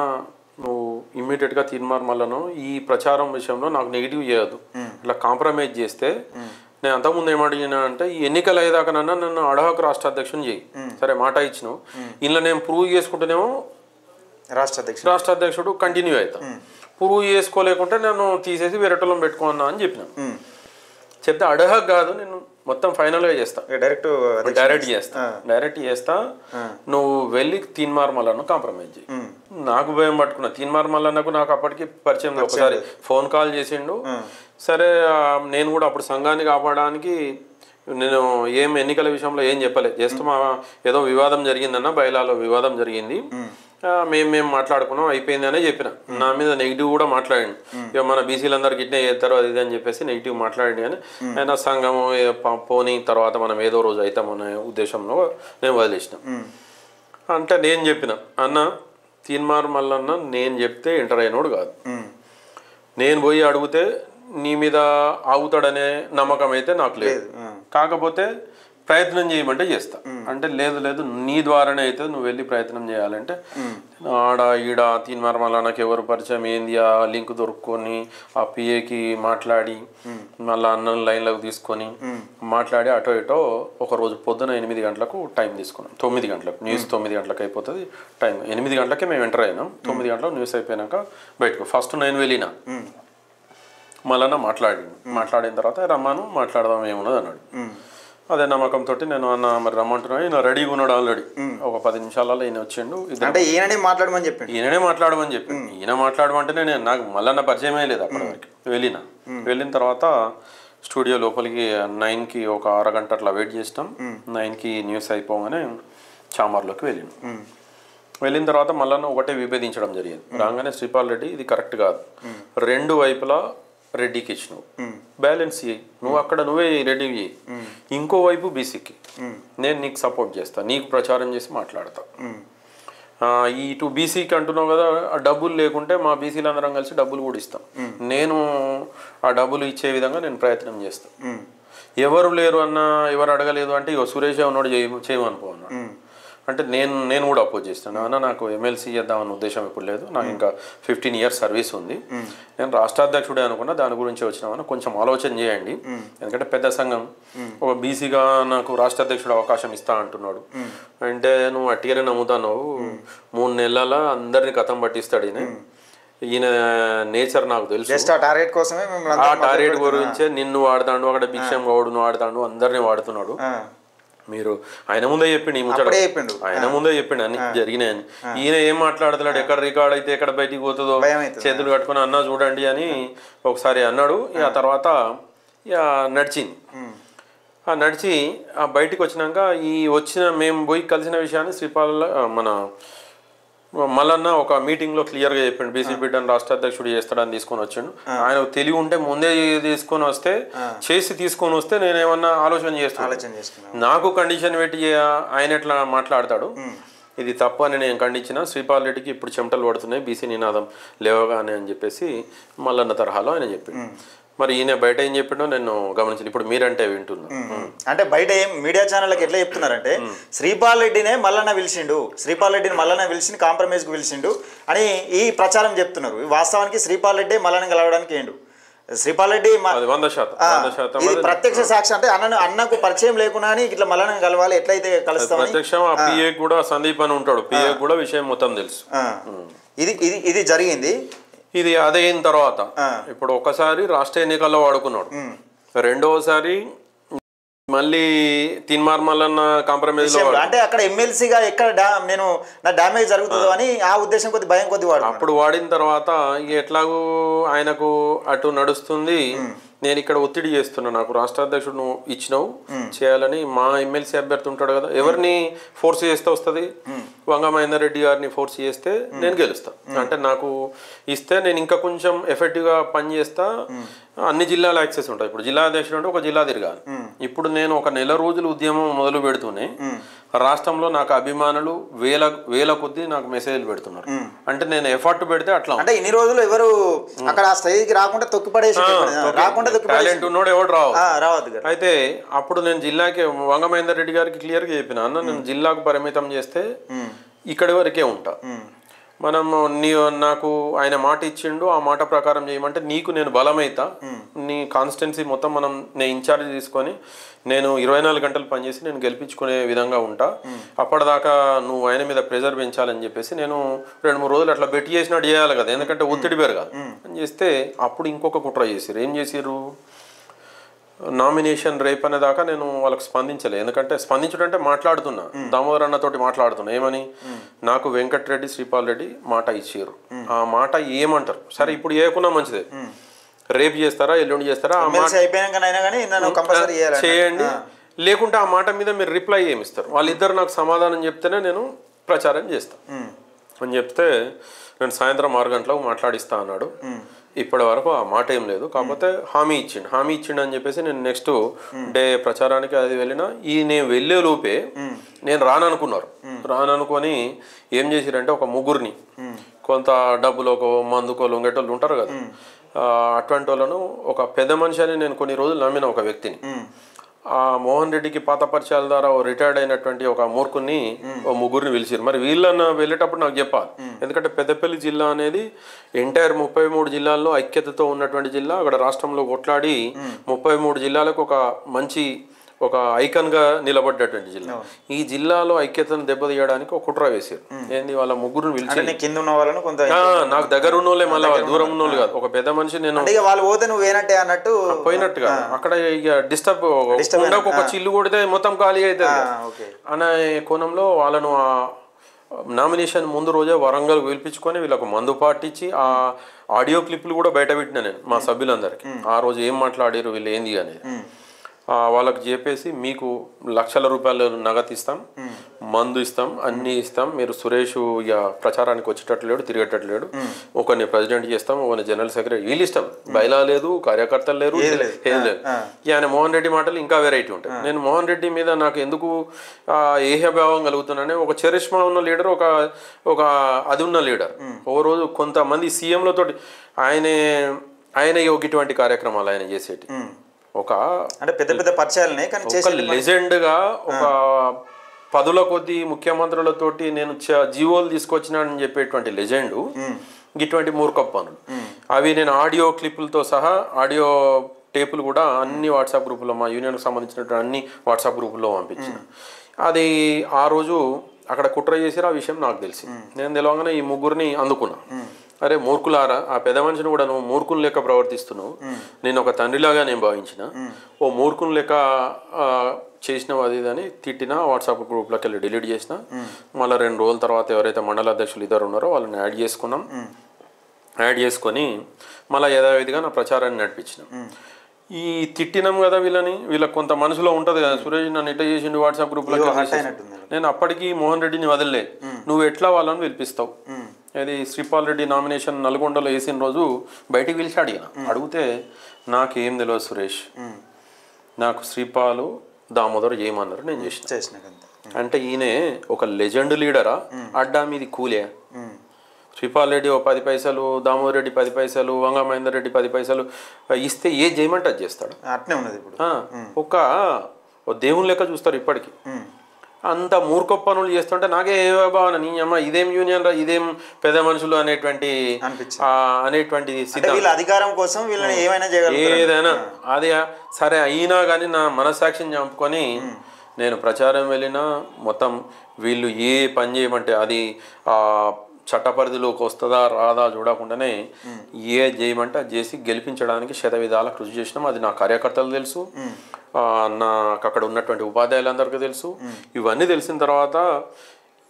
నువ్వు ఇమ్మీడియట్గా తీన్మార్ మల్లను ఈ ప్రచారం విషయంలో నాకు నెగిటివ్ చేయొద్దు, ఇట్లా కాంప్రమైజ్ చేస్తే నేను అంతకుముందు ఏమడిగినా అంటే ఈ ఎన్నికలు అయ్యేదాకానన్నా నన్ను అడహక్ రాష్ట్ర అధ్యక్షుని చేయి. సరే మాట ఇచ్చినావు, ఇలా నేను ప్రూవ్ చేసుకుంటేనేమో రాష్ట్ర అధ్యక్షుడు కంటిన్యూ అవుతా, ప్రూవ్ చేసుకోలేకుంటే నన్ను తీసేసి వేరేటోళ్ళని పెట్టుకున్నా అని చెప్పినాను. చెప్తే అడహక్ కాదు, నేను మొత్తం ఫైనల్గా చేస్తా, డైరెక్ట్ చేస్తా, నువ్వు వెళ్ళి తీన్మార్ మల్లన్ను కాంప్రమైజ్ చేయి. నాకు భయం పట్టుకున్నా. తీన్మార్ మల్లన్నకు నాకు అప్పటికి పరిచయం, ఒకసారి ఫోన్ కాల్ చేసిండు. సరే నేను కూడా అప్పుడు సంఘాన్ని కాపాడడానికి నేను ఏం ఎన్నికల విషయంలో ఏం చెప్పలేదు. జస్ట్ మా ఏదో వివాదం జరిగిందన్న, బయలాలో వివాదం జరిగింది, మేము మాట్లాడుకున్నాం అయిపోయింది అనే చెప్పిన. నా మీద నెగిటివ్ కూడా మాట్లాడండి, ఇక మన బీసీలందరికీ ఇట్నే చేస్తారు అది ఇది అని చెప్పేసి నెగిటివ్ మాట్లాడండి అని. ఆయన సంఘము పోని తర్వాత మనం ఏదో రోజు అవుతామనే ఉద్దేశంలో నేను వదిలేసిన. అంటే నేను చెప్పిన, అన్న తీన్మార్ మల్లన్న నేను చెప్తే ఎంటర్ అయినోడు కాదు, నేను పోయి అడిగితే నీ మీద ఆగుతాడనే నమ్మకం అయితే నాకు లేదు, కాకపోతే ప్రయత్నం చేయమంటే చేస్తా అంటే లేదు నీ ద్వారానే అయితే నువ్వు వెళ్ళి ప్రయత్నం చేయాలంటే ఆడ ఈడ తీన్మార్ మల్లన్నకి ఎవరు పరిచయం ఏంది ఆ లింక్ దొరుకుని ఆ పిఏకి మాట్లాడి మళ్ళీ అన్నం లైన్లోకి తీసుకొని మాట్లాడి అటో ఇటో ఒకరోజు పొద్దున 8 గంటలకు టైం తీసుకున్నాం. 9 గంటలకు న్యూస్ 9 గంటలకు అయిపోతుంది టైం. 8 గంటలకే మేము ఎంటర్ అయినాం. 9 గంటలకు న్యూస్ అయిపోయినాక బయటకు ఫస్ట్ నేను వెళ్ళినా. మళ్ళీ మాట్లాడిన తర్వాత రమ్మను మాట్లాడదాం ఏమున్నది అన్నాడు. అదే నమ్మకంతో నేను అన్న మరి రమ్మంటున్నా, ఈయన రెడీగా ఉన్నాడు ఆల్రెడీ. ఒక 10 నిమిషాలలో ఈయన వచ్చిండు. అంటే ఈయననే మాట్లాడమని చెప్పి ఈయన మాట్లాడమంటేనే నేను నాకు మళ్ళీ పరిచయమే లేదు అప్పటి వరకు. వెళ్ళిన తర్వాత స్టూడియో లోపలికి 9కి ఒక అరగంట అట్లా వెయిట్ చేసినాం. 9కి న్యూస్ అయిపోగానే చాంబర్లోకి వెళ్ళిన తర్వాత మళ్ళీ ఒకటే విభేదించడం జరిగింది. రాగానే శ్రీపాల్ రెడ్డి ఇది కరెక్ట్ కాదు, 2 వైపులా రెడ్డికి ఇచ్చినావు, బ్యాలెన్స్ చేయి, నువ్వు అక్కడ నువ్వే రెడీ చేయి, ఇంకోవైపు బీసీకి నేను నీకు సపోర్ట్ చేస్తా, నీకు ప్రచారం చేసి మాట్లాడతా. ఇటు బీసీకి అంటున్నావు కదా, ఆ డబ్బులు లేకుంటే మా బీసీలు అందరం కలిసి డబ్బులు కూడా ఇస్తాం, నేను ఆ డబ్బులు ఇచ్చే విధంగా నేను ప్రయత్నం చేస్తాను. ఎవరు లేరు అన్న, ఎవరు అడగలేదు అంటే ఇక సురేష్ ఉన్నాడు చేయమనుకో అన్నాడు. అంటే నేను కూడా అపోజ్ చేస్తాను. అన్న నాకు ఎమ్మెల్సీ చేద్దామన్న ఉద్దేశం ఇప్పుడు లేదు, నాకు ఇంకా 15 years సర్వీస్ ఉంది, నేను రాష్ట్ర అధ్యక్షుడే అనుకున్నా, దాని గురించి వచ్చినామని కొంచెం ఆలోచన చేయండి. ఎందుకంటే పెద్ద సంఘం ఒక బీసీగా నాకు రాష్ట్ర అధ్యక్షుడు అవకాశం ఇస్తా అంటున్నాడు అంటే నువ్వు అట్టిగానే నమ్ముతావు, 3 నెలల అందరిని కథం పట్టిస్తాడు ఈయన నేచర్ నాకు తెలుసు. ఆ టార్గెట్ గురించే నిన్ను వాడతాడు, అక్కడ భిక్షం గౌడును వాడతాడు, అందరినీ వాడుతున్నాడు. మీరు ఆయన ముందే చెప్పిండు, ఈ ముచ్చట ఆయన ముందే చెప్పిండు అన్ని జరిగినాయని. ఈయన ఏం మాట్లాడుతున్నాడు, ఎక్కడ రికార్డ్ అయితే ఎక్కడ బయటికి పోతుందో చేతులు కట్టుకుని అన్నా చూడండి అని ఒకసారి అన్నాడు. ఆ తర్వాత ఇక నడిచింది. ఆ నడిచి ఆ బయటికి వచ్చినాక మేము పోయి కలిసిన విషయాన్ని శ్రీపాల మన మల్లన్న ఒక మీటింగ్లో క్లియర్గా చెప్పిండు, బీసీ బిడ్డను రాష్ట్ర అధ్యక్షుడు చేస్తాడని తీసుకొని వచ్చిండు. ఆయన తెలివి ఉంటే ముందే తీసుకొని వస్తే నేనేమన్నా ఆలోచన చేస్తాను. నాకు కండిషన్ పెట్టి ఆయన ఎట్లా మాట్లాడతాడు, ఇది తప్పు అని నేను ఖండించిన. శ్రీపాల్ రెడ్డికి ఇప్పుడు చెమటలు పడుతున్నాయి బీసీ నినాదం లేవగానే అని చెప్పేసి మల్లన్న తరహాలో ఆయన చెప్పిండు. మరి ఈయన బయట ఏం చెప్పిండో నేను గమనించాను. ఇప్పుడు మీరంటే వింటున్నా, అంటే బయట ఏం మీడియా ఛానళ్ళకి ఎట్లా చెప్తున్నారంటే శ్రీపాల్ రెడ్డిని మల్లన్న పిలిచిండు, కాంప్రమైజ్కి పిలిచిండు అని ఈ ప్రచారం చెప్తున్నారు. వాస్తవానికి శ్రీపాల్ రెడ్డి మల్లన్న కలవడానికి ఏండు. శ్రీపాల్ రెడ్డి 100% ఇది ప్రత్యక్ష సాక్షి, అంటే అన్నకు పరిచయం లేకున్నా ఇట్లా మల్లన్న కలవాలి, ఎట్లయితే కలుస్తాం. ప్రత్యక్షం ఆ పిఏ కూడా సందీప్ అని ఉంటాడు, పిఏ కూడా విషయం మొత్తం తెలుసు. ఇది జరిగింది. ఇది అదైన తర్వాత ఇప్పుడు ఒకసారి రాష్ట్ర ఎన్నికల్లో వాడుకున్నాడు, రెండోసారి మళ్ళీ తిన్మార్ మల్లన్న కాంప్రమైజ్ లో, అంటే అక్కడ ఎమ్మెల్సీగా ఎక్కడ నా డ్యామేజ్ జరుగుతుందో అని ఆ ఉద్దేశం కొద్ది భయం కొద్ది వాడు. అప్పుడు వాడిన తర్వాత ఎట్లాగూ ఆయనకు అటు నడుస్తుంది, నేను ఇక్కడ ఒత్తిడి చేస్తున్నా, నాకు రాష్ట్ర అధ్యక్షుడు నువ్వు ఇచ్చినావు చేయాలని. మా ఎమ్మెల్సీ అభ్యర్థి ఉంటాడు కదా, ఎవరిని ఫోర్స్ చేస్తే వస్తుంది, వంగ మహేందర్ రెడ్డి గారిని ఫోర్స్ చేస్తే నేను గెలుస్తా, అంటే నాకు ఇస్తే నేను ఇంకా కొంచెం ఎఫెక్టివ్గా పనిచేస్తా, అన్ని జిల్లాల యాక్సెస్ ఉంటాయి. ఇప్పుడు జిల్లా అధ్యక్షుడు అంటే ఒక జిల్లా తిరగాలి. ఇప్పుడు నేను ఒక నెల రోజులు ఉద్యమం మొదలు పెడుతూనే రాష్ట్రంలో నాకు అభిమానులు వేల కొద్దీ నాకు మెసేజ్లు పెడుతున్నారు. అంటే నేను ఎఫర్ట్ పెడితే అట్లా, అంటే ఇన్ని రోజులు ఎవరు అక్కడ స్థాయికి రాకుండా తొక్కిపడేసి టాలెంట్ ఉన్నాడు ఎవడు రావద్దు. అయితే అప్పుడు నేను జిల్లాకి వంగ మహేందర్ రెడ్డి గారికి క్లియర్గా చెప్పిన, అన్న నేను జిల్లాకు పరిమితం చేస్తే ఇక్కడి వరకే ఉంటా, మనం నాకు ఆయన మాట ఇచ్చిండు, ఆ మాట ప్రకారం చేయమంటే నీకు నేను బలమైతా, నీ కాన్స్టిట్యున్సీ మొత్తం నేను ఇన్ఛార్జ్ తీసుకొని నేను 24 గంటలు పనిచేసి నేను గెలిపించుకునే విధంగా ఉంటా, అప్పటిదాకా నువ్వు ఆయన మీద ప్రెజర్ పెంచాలని చెప్పేసి నేను 2-3 రోజులు అట్లా బెట్టి చేసినట్టు చేయాలి కదా, ఎందుకంటే ఒత్తిడి పెరగాలి అని చేస్తే అప్పుడు ఇంకొక కుట్ర చేసిర్రు. ఏం చేసిర్రు, నామినేషన్ రేపు అనేదాకా నేను వాళ్ళకి స్పందించలే, ఎందుకంటే స్పందించడం అంటే మాట్లాడుతున్నా, దామోదర్ అన్నతోటి మాట్లాడుతున్నా, ఏమని నాకు వెంకటరెడ్డి శ్రీపాల్ రెడ్డి మాట ఇచ్చారు, ఆ మాట ఏమంటారు, సరే ఇప్పుడు ఏకున్నా మంచిదే, రేపు చేస్తారా ఎల్లుండి చేస్తారా చేయండి, లేకుంటే ఆ మాట మీద మీరు రిప్లై ఏమి ఇస్తారు, వాళ్ళిద్దరు నాకు సమాధానం చెప్తేనే నేను ప్రచారం చేస్తా అని చెప్తే నేను సాయంత్రం 6 గంటలకు మాట్లాడిస్తా అన్నాడు. ఇప్పటి వరకు ఆ మాట ఏం లేదు, కాకపోతే హామీ ఇచ్చిండు అని చెప్పేసి నేను నెక్స్ట్ డే ప్రచారానికి అది వెళ్ళిన. నేను వెళ్ళే లోపే నేను రాననుకొని ఏం చేసిరంటే ఒక ముగ్గురిని, కొంత డబ్బులు ఒక మందుకో లొంగేటోళ్ళు ఉంటారు కదా, అటువంటి వాళ్ళను ఒక పెద్ద మనిషి అని నేను కొన్ని రోజులు నమ్మిన ఒక వ్యక్తిని, ఆ మోహన్ రెడ్డికి పాత పరిచయాల ద్వారా రిటైర్డ్ అయినటువంటి ఒక మూర్ఖుని ఓ ముగ్గురిని పిలిచారు. మరి వీళ్ళన్న వెళ్ళేటప్పుడు నాకు చెప్పాలి, ఎందుకంటే పెద్దపల్లి జిల్లా అనేది ఎంటైర్ 33 జిల్లాల్లో ఐక్యతతో ఉన్నటువంటి జిల్లా. అక్కడ రాష్ట్రంలో కొట్లాడి 33 జిల్లాలకు ఒక ఐకాన్ గా నిలబడ్డటువంటి జిల్లా. ఈ జిల్లాలో ఐక్యతను దెబ్బతీయడానికి ఒక కుట్ర వేసారు. ఏంది, వాళ్ళ ముగ్గురు పిలిచి కింద ఉన్న వాళ్ళను కొంత నాకు దగ్గర ఉన్నోళ్ళే, మళ్ళీ వాళ్ళు దూరం ఉన్నోళ్ళు కాదు, ఒక పెద్ద మనిషి నేను వాళ్ళు పోతే నువ్వు వేనట్టే అన్నట్టు పోయినట్టుగా అక్కడ ఇక డిస్టర్బ్ ఒక చిల్లు కొడితే మొత్తం ఖాళీ అవుతుంది అనే కోణంలో వాళ్ళను నామినేషన్ ముందు రోజే వరంగల్ పిలిపించుకొని వీళ్ళకు మందు పాటించి ఆ ఆడియో క్లిప్లు కూడా బయట పెట్టినా నేను మా సభ్యులందరికీ, ఆ రోజు ఏం మాట్లాడారు వీళ్ళు ఏంది అనేది వాళ్ళకి చెప్పేసి, మీకు లక్షల రూపాయలు నగదు ఇస్తాం, మందు ఇస్తాం, అన్నీ ఇస్తాం, మీరు సురేష్ ఇక ప్రచారానికి వచ్చేటట్లేడు, తిరిగేటట్లేడు, ఒకరిని ప్రెసిడెంట్ చేస్తాం, ఒకరిని జనరల్ సెక్రటరీ, వీళ్ళు ఇష్టం, బయలా లేదు, కార్యకర్తలు లేరు, ఏం లేదు. ఆయన మోహన్ రెడ్డి మాటలు ఇంకా వెరైటీ ఉంటాయి. నేను మోహన్ రెడ్డి మీద నాకు ఎందుకు ఏహ్యభావం కలుగుతున్నానే, ఒక చరిష్మా ఉన్న లీడర్, ఒక అది ఉన్న లీడర్, ఓ రోజు కొంతమంది సీఎంలతోటి ఆయన ఇటువంటి కార్యక్రమాలు ఆయన చేసేటి, ఒక అంటే పెద్ద పరిచయాలనే కానీ లెజెండ్ గా ఒక పదుల కొద్ది ముఖ్యమంత్రులతోటి నేను జీవోలు తీసుకొచ్చినానని చెప్పేటువంటి లెజెండు ఇటువంటి మూర్ఖపు పనులు. అవి నేను ఆడియో క్లిప్పులతో సహా ఆడియో టేపులు కూడా అన్ని వాట్సాప్ గ్రూపుల్లో మా యూనియన్కి సంబంధించినటువంటి అన్ని వాట్సాప్ గ్రూపుల్లో పంపించిన. అది ఆ రోజు అక్కడ కుట్ర చేసిరు, ఆ విషయం నాకు తెలిసి. నేను తెలియగానే ఈ ముగ్గురిని అందుకున్నా. అరే మూర్ఖులారా, ఆ పెద్ద మనిషిని కూడా నువ్వు మూర్ఖుని లెక్క ప్రవర్తిస్తున్నావు, నేను ఒక తండ్రిలాగా నేను భావించిన, ఓ మూర్ఖుని లెక్క చేసినావు అది అని తిట్టినా. వాట్సాప్ గ్రూప్లోకి వెళ్ళి డిలీట్ చేసిన. మళ్ళీ 2 రోజుల తర్వాత ఎవరైతే మండల అధ్యక్షులు ఇద్దరు ఉన్నారో వాళ్ళని యాడ్ చేసుకున్నాం. యాడ్ చేసుకొని మళ్ళీ యథావిధిగా నా ప్రచారాన్ని నడిపించినాం. ఈ తిట్టినాం కదా వీళ్ళకి కొంత మనసులో ఉంటుంది కదా, సురేష్ నన్ను ఇట్లా చేసిండు వాట్సాప్ గ్రూప్లో. నేను అప్పటికి మోహన్ రెడ్డిని వదిలే, నువ్వు ఎట్లా వాళ్ళని పిలిపిస్తావు. అది శ్రీపాల్ రెడ్డి నామినేషన్ నల్గొండలో వేసిన రోజు బయటికి పిలిచి అడిగితే నాకేం తెలియదు సురేష్, నాకు శ్రీపాలు దామోదర్ ఏమన్నారు, నేను చేసిన. అంటే ఈయన ఒక లెజెండ్ లీడరా, అడ్డా మీది కూలే. శ్రీపాల్ రెడ్డి 10 పైసలు, దామోదర్ రెడ్డి 10 పైసలు, వంగ మహేందర్ రెడ్డి 10 పైసలు ఇస్తే ఏ చేయమంటే అది చేస్తాడు. అట్నే ఉన్నది ఇప్పుడు. ఒక దేవుని లెక్క చూస్తారు ఇప్పటికి. అంత మూర్ఖ పనులు చేస్తుంటే నాకే భావన, నీ అమ్మ ఇదేం యూనియన్ రా, ఇదేం పెద్ద మనుషులు అనేటువంటి అధికారం కోసం ఏదైనా అది సరే అయినా కానీ నా మనస్సాక్షిని చంపుకొని నేను ప్రచారం వెళ్ళినా మొత్తం వీళ్ళు ఏ పని చేయమంటే అది చట్టపరిధిలోకి వస్తుందా రాదా చూడకుండానే ఏ చేయమంటే అది చేసి గెలిపించడానికి శతవిధాల కృషి చేసినాం. అది నా కార్యకర్తలు తెలుసు, నాకు అక్కడ ఉన్నటువంటి ఉపాధ్యాయులందరికీ తెలుసు. ఇవన్నీ తెలిసిన తర్వాత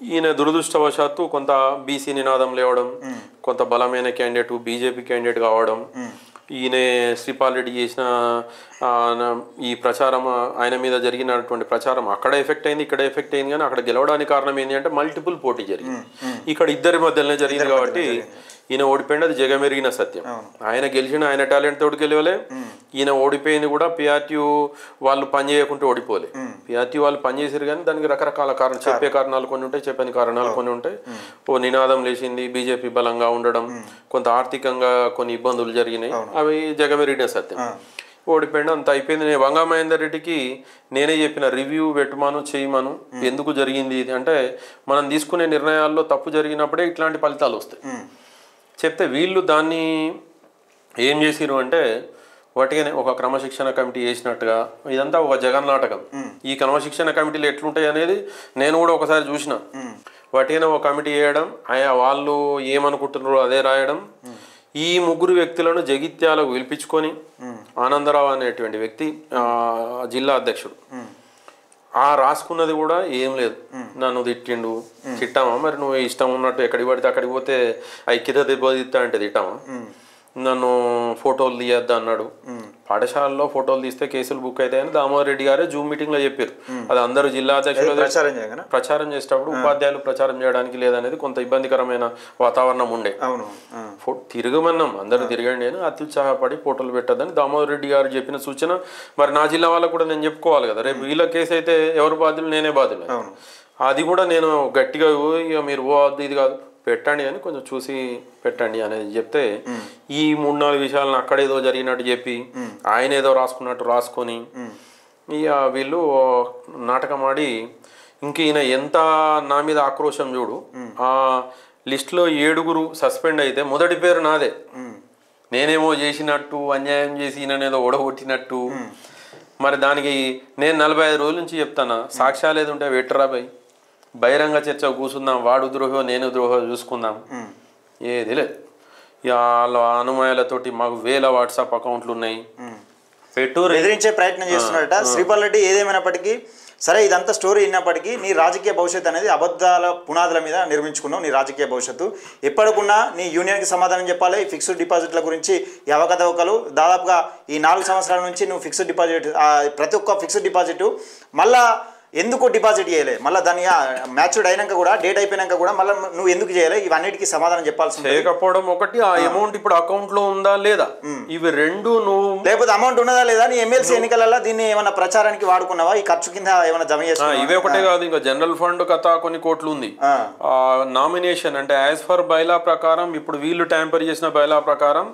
ఈయన దురదృష్టవశాత్తు కొంత బీసీ నినాదం లేవడం, కొంత బలమైన క్యాండిడేట్ బీజేపీ క్యాండిడేట్ కావడం, ఈయన శ్రీపాల్ రెడ్డి చేసిన ఈ ప్రచారం ఆయన మీద జరిగినటువంటి ప్రచారం అక్కడ ఎఫెక్ట్ అయింది, ఇక్కడ ఎఫెక్ట్ అయింది. కానీ అక్కడ గెలవడానికి కారణం ఏంటి అంటే మల్టిపుల్ పోటీ జరిగింది. ఇక్కడ ఇద్దరి మధ్యలోనే జరిగింది కాబట్టి ఈయన ఓడిపోయింది, అది జగమెరిగిన సత్యం. ఆయన గెలిచిన ఆయన టాలెంట్ తోటి గెలవలే, ఈయన ఓడిపోయింది కూడా పిఆర్టీ వాళ్ళు పని చేయకుంటే ఓడిపోలే. పిఆర్టీ వాళ్ళు పనిచేసారు కానీ దానికి రకరకాల కారణాలు, చెప్పే కారణాలు కొన్ని ఉంటాయి, చెప్పని కారణాలు కొన్ని ఉంటాయి. ఓ నినాదం లేచింది, బీజేపీ బలంగా ఉండడం, కొంత ఆర్థికంగా కొన్ని ఇబ్బందులు జరిగినాయి, అవి జగమెరిగిన సత్యం. ఓడిపోయింది, అంత అయిపోయింది. నేను వంగ మహేందర్ రెడ్డికి నేనే చెప్పిన, రివ్యూ పెట్టమను, చేయమను, ఎందుకు జరిగింది ఇది అంటే మనం తీసుకునే నిర్ణయాల్లో తప్పు జరిగినప్పుడే ఇట్లాంటి ఫలితాలు వస్తాయి చెప్తే, వీళ్ళు దాన్ని ఏం చేసిరు అంటే వాటిగానే ఒక క్రమశిక్షణ కమిటీ వేసినట్టుగా, ఇదంతా ఒక జగన్ నాటకం. ఈ క్రమశిక్షణ కమిటీలు ఎట్లుంటాయి అనేది నేను కూడా ఒకసారి చూసిన. వాటిగానే ఒక కమిటీ వేయడం, వాళ్ళు ఏమనుకుంటున్నారో అదే రాయడం. ఈ ముగ్గురు వ్యక్తులను జగిత్యాలకు పిలిపించుకొని ఆనందరావు అనేటువంటి వ్యక్తి జిల్లా అధ్యక్షుడు రాసుకున్నది కూడా ఏం లేదు. నన్ను తిట్టిండు, తిట్టామా మరి నువ్వు ఇష్టం ఉన్నట్టు ఎక్కడికి పడితే అక్కడికి పోతే ఐక్యత దెబ్బతిస్తా అంటే తిట్టామా, నన్ను ఫోటోలు తీయద్దు అన్నాడు. పాఠశాలలో ఫోటోలు తీస్తే కేసులు బుక్ అవుతాయని దామోదర్ రెడ్డి గారే జూమ్ మీటింగ్ లో చెప్పారు. అది అందరూ జిల్లా అధ్యక్షులు ప్రచారం చేసేటప్పుడు ఉపాధ్యాయులు ప్రచారం చేయడానికి లేదనేది కొంత ఇబ్బందికరమైన వాతావరణం ఉండే. తిరగమన్నాం, అందరూ తిరగండి అని అత్యుత్సాహపడి ఫోటోలు పెట్టద్దని దామోదర్ రెడ్డి గారు చెప్పిన సూచన మరి నా జిల్లా వాళ్ళకు కూడా నేను చెప్పుకోవాలి కదా. రేపు వీళ్ళ కేసు అయితే ఎవరు బాధ్యులు, నేనే బాధ్యులు. అది కూడా నేను గట్టిగా ఇక మీరు పోవద్దు ఇది కాదు పెట్టండి అని కొంచెం చూసి పెట్టండి అనేది చెప్తే, ఈ 3-4 విషయాలను అక్కడేదో జరిగినట్టు చెప్పి ఆయన ఏదో రాసుకున్నట్టు రాసుకొని ఇక వీళ్ళు నాటకం ఆడి, ఇంక ఈయన ఎంత నా మీద ఆక్రోశం చూడు. ఆ లిస్టులో 7 సస్పెండ్ అయితే మొదటి పేరు నాదే. నేనేమో చేసినట్టు, అన్యాయం చేసి ఈయననేదో ఓడగొట్టినట్టు. మరి దానికి నేను 45 రోజుల నుంచి చెప్తాను, సాక్ష్యాలు ఏది ఉంటే వెట్టరాబాయ్, బహిరంగ చర్చ కూర్చుందాం, వాడు ద్రోహో నేను ద్రోహో చూసుకుందాం. ఏది లేదు. వాళ్ళ అనుమాయాలతోటి మాకు 1000 వాట్సాప్ అకౌంట్లు ఉన్నాయి. బెదిరించే ప్రయత్నం చేస్తున్నాడట శ్రీపాల్ రెడ్డి. ఏదేమైనప్పటికీ సరే, ఇదంతా స్టోరీ విన్నప్పటికీ నీ రాజకీయ భవిష్యత్తు అనేది అబద్ధాల పునాదుల మీద నిర్మించుకున్నావు. నీ రాజకీయ భవిష్యత్తు ఎప్పటికున్నా నీ యూనియన్కి సమాధానం చెప్పాలి. ఫిక్స్డ్ డిపాజిట్ల గురించి ఈ అవకతవకలు దాదాపుగా ఈ 4 సంవత్సరాల నుంచి నువ్వు ఫిక్స్డ్ డిపాజిట్, ప్రతి ఒక్క ఫిక్స్డ్ డిపాజిట్ మళ్ళా ఎందుకు డిపాజిట్ చేయలే, మళ్ళీ దాన్ని మ్యాచ్యూర్డ్ అయినాక కూడా, డేట్ అయిపోయినాక కూడా మళ్ళీ నువ్వు ఎందుకు చేయలే, ఇవన్నిటికీ సమాధానం చెప్పాల్సి లేకపోవడం ఒకటి. ఆ అమౌంట్ ఇప్పుడు అకౌంట్ లో ఉందా లేదా, ఇవి రెండు నువ్వు, లేకపోతే అమౌంట్ ఉన్నదా లేదా, నీ ఎమ్మెల్సీ ఎన్నికలలో దీన్ని ఏమైనా ప్రచారానికి వాడుకున్నావా, ఈ ఖర్చు కింద ఏమైనా జమ చేస్తా. ఇవే ఒకటే కాదు, ఇంకా జనరల్ ఫండ్ కథ కొన్ని కోట్లు ఉంది. నామినేషన్ అంటే యాజ్ ఫర్ బైలా ప్రకారం ఇప్పుడు వీళ్ళు ట్యాంపర్ చేసిన బైలా ప్రకారం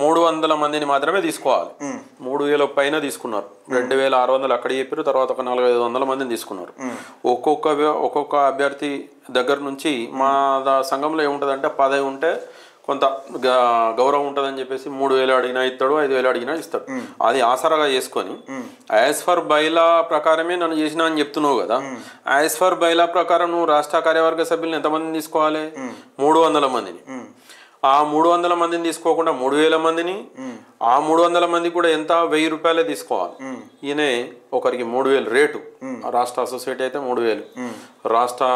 300 మందిని మాత్రమే తీసుకోవాలి. 3000 పైన తీసుకున్నారు. 2600 అక్కడ చెప్పారు, తర్వాత ఒక 4500 మందిని తీసుకున్నారు. ఒక్కొక్క అభ్యర్థి దగ్గర నుంచి మా సంఘంలో ఏముంటుందంటే 10 ఉంటే కొంత గౌరవం ఉంటుందని చెప్పేసి 3,000 అడిగినా ఇస్తాడు, 5,000 అడిగినా ఇస్తాడు. అది ఆసరాగా చేసుకొని యాజ్ ఫర్ బైలా ప్రకారమే నన్ను చేసినా అని చెప్తున్నావు కదా. యాజ్ ఫర్ బైలా ప్రకారం నువ్వు రాష్ట్ర కార్యవర్గ సభ్యులను ఎంతమందిని తీసుకోవాలి? 300 మందిని. ఆ 300 మందిని తీసుకోకుండా 3,000 మందిని, ఆ 300 మంది కూడా ఎంత 1,000 రూపాయలే తీసుకోవాలి. ఈయనే ఒకరికి 3,000 రేటు, రాష్ట్ర అసోసియేట్ అయితే 3,000, రాష్ట్ర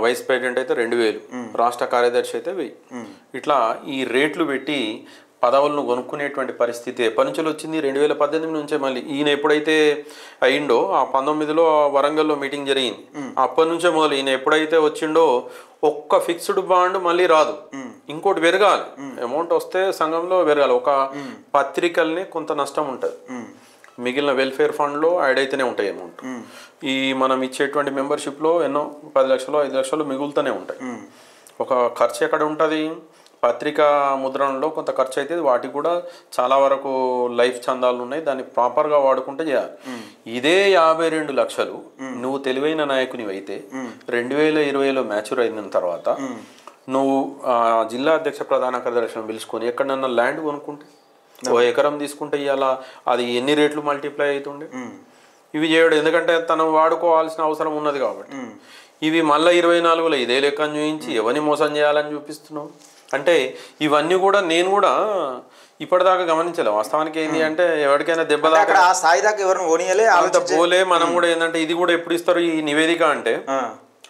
వైస్ ప్రెసిడెంట్ అయితే 2,000, రాష్ట్ర కార్యదర్శి అయితే 1,000. ఇట్లా ఈ రేట్లు పెట్టి పదవులను కొనుక్కునేటువంటి పరిస్థితి ఎప్పటి నుంచి వచ్చింది? 2018 నుంచే. మళ్ళీ ఈయన ఎప్పుడైతే అయిండో ఆ 19లో వరంగల్లో మీటింగ్ జరిగింది, అప్పటి నుంచే మొదలు. ఈయన ఎప్పుడైతే వచ్చిండో ఒక్క ఫిక్స్డ్ బాండ్ మళ్ళీ రాదు, ఇంకోటి పెరగాలి, అమౌంట్ వస్తే సంఘంలో పెరగాలి. ఒక పత్రికల్ని కొంత నష్టం ఉంటుంది, మిగిలిన వెల్ఫేర్ ఫండ్లో యాడ్ అయితేనే ఉంటాయి అమౌంట్. ఈ మనం ఇచ్చేటువంటి మెంబర్షిప్లో ఎన్నో 10 లక్షలు 5 లక్షలు మిగులుతూనే ఉంటాయి. ఒక ఖర్చు ఎక్కడ ఉంటుంది? పత్రికా ముద్రణలో కొంత ఖర్చు అయితే వాటికి కూడా చాలా వరకు లైఫ్ చందాలు ఉన్నాయి, దాన్ని ప్రాపర్గా వాడుకుంటే చేయాలి. ఇదే 52 లక్షలు నువ్వు తెలివైన నాయకునివి అయితే 2020లో మ్యాచ్యూర్ అయిన తర్వాత నువ్వు జిల్లా అధ్యక్ష ప్రధాన కార్యదర్శిని పిలుచుకొని ఎక్కడన్నా ల్యాండ్ కొనుక్కుంటే, 1 ఎకరం తీసుకుంటే ఇవాళ అది ఎన్ని రేట్లు మల్టిప్లై అవుతుండే? ఇవి చేయడం ఎందుకంటే తను వాడుకోవాల్సిన అవసరం ఉన్నది కాబట్టి. ఇవి మళ్ళీ 24లో ఇదే లెక్కను చూపించి ఎవరిని మోసం చేయాలని చూపిస్తున్నావు అంటే ఇవన్నీ కూడా నేను కూడా ఇప్పటిదాకా గమనించలే. వాస్తవానికి ఏంటి అంటే ఎవరికైనా దెబ్బ దాకా ఆ స్థాయి దాకా ఎవరిని ఓనియలే, అంత పోలే. మనం కూడా ఏంటంటే ఇది కూడా ఎప్పుడు ఇస్తారు ఈ నివేదిక అంటే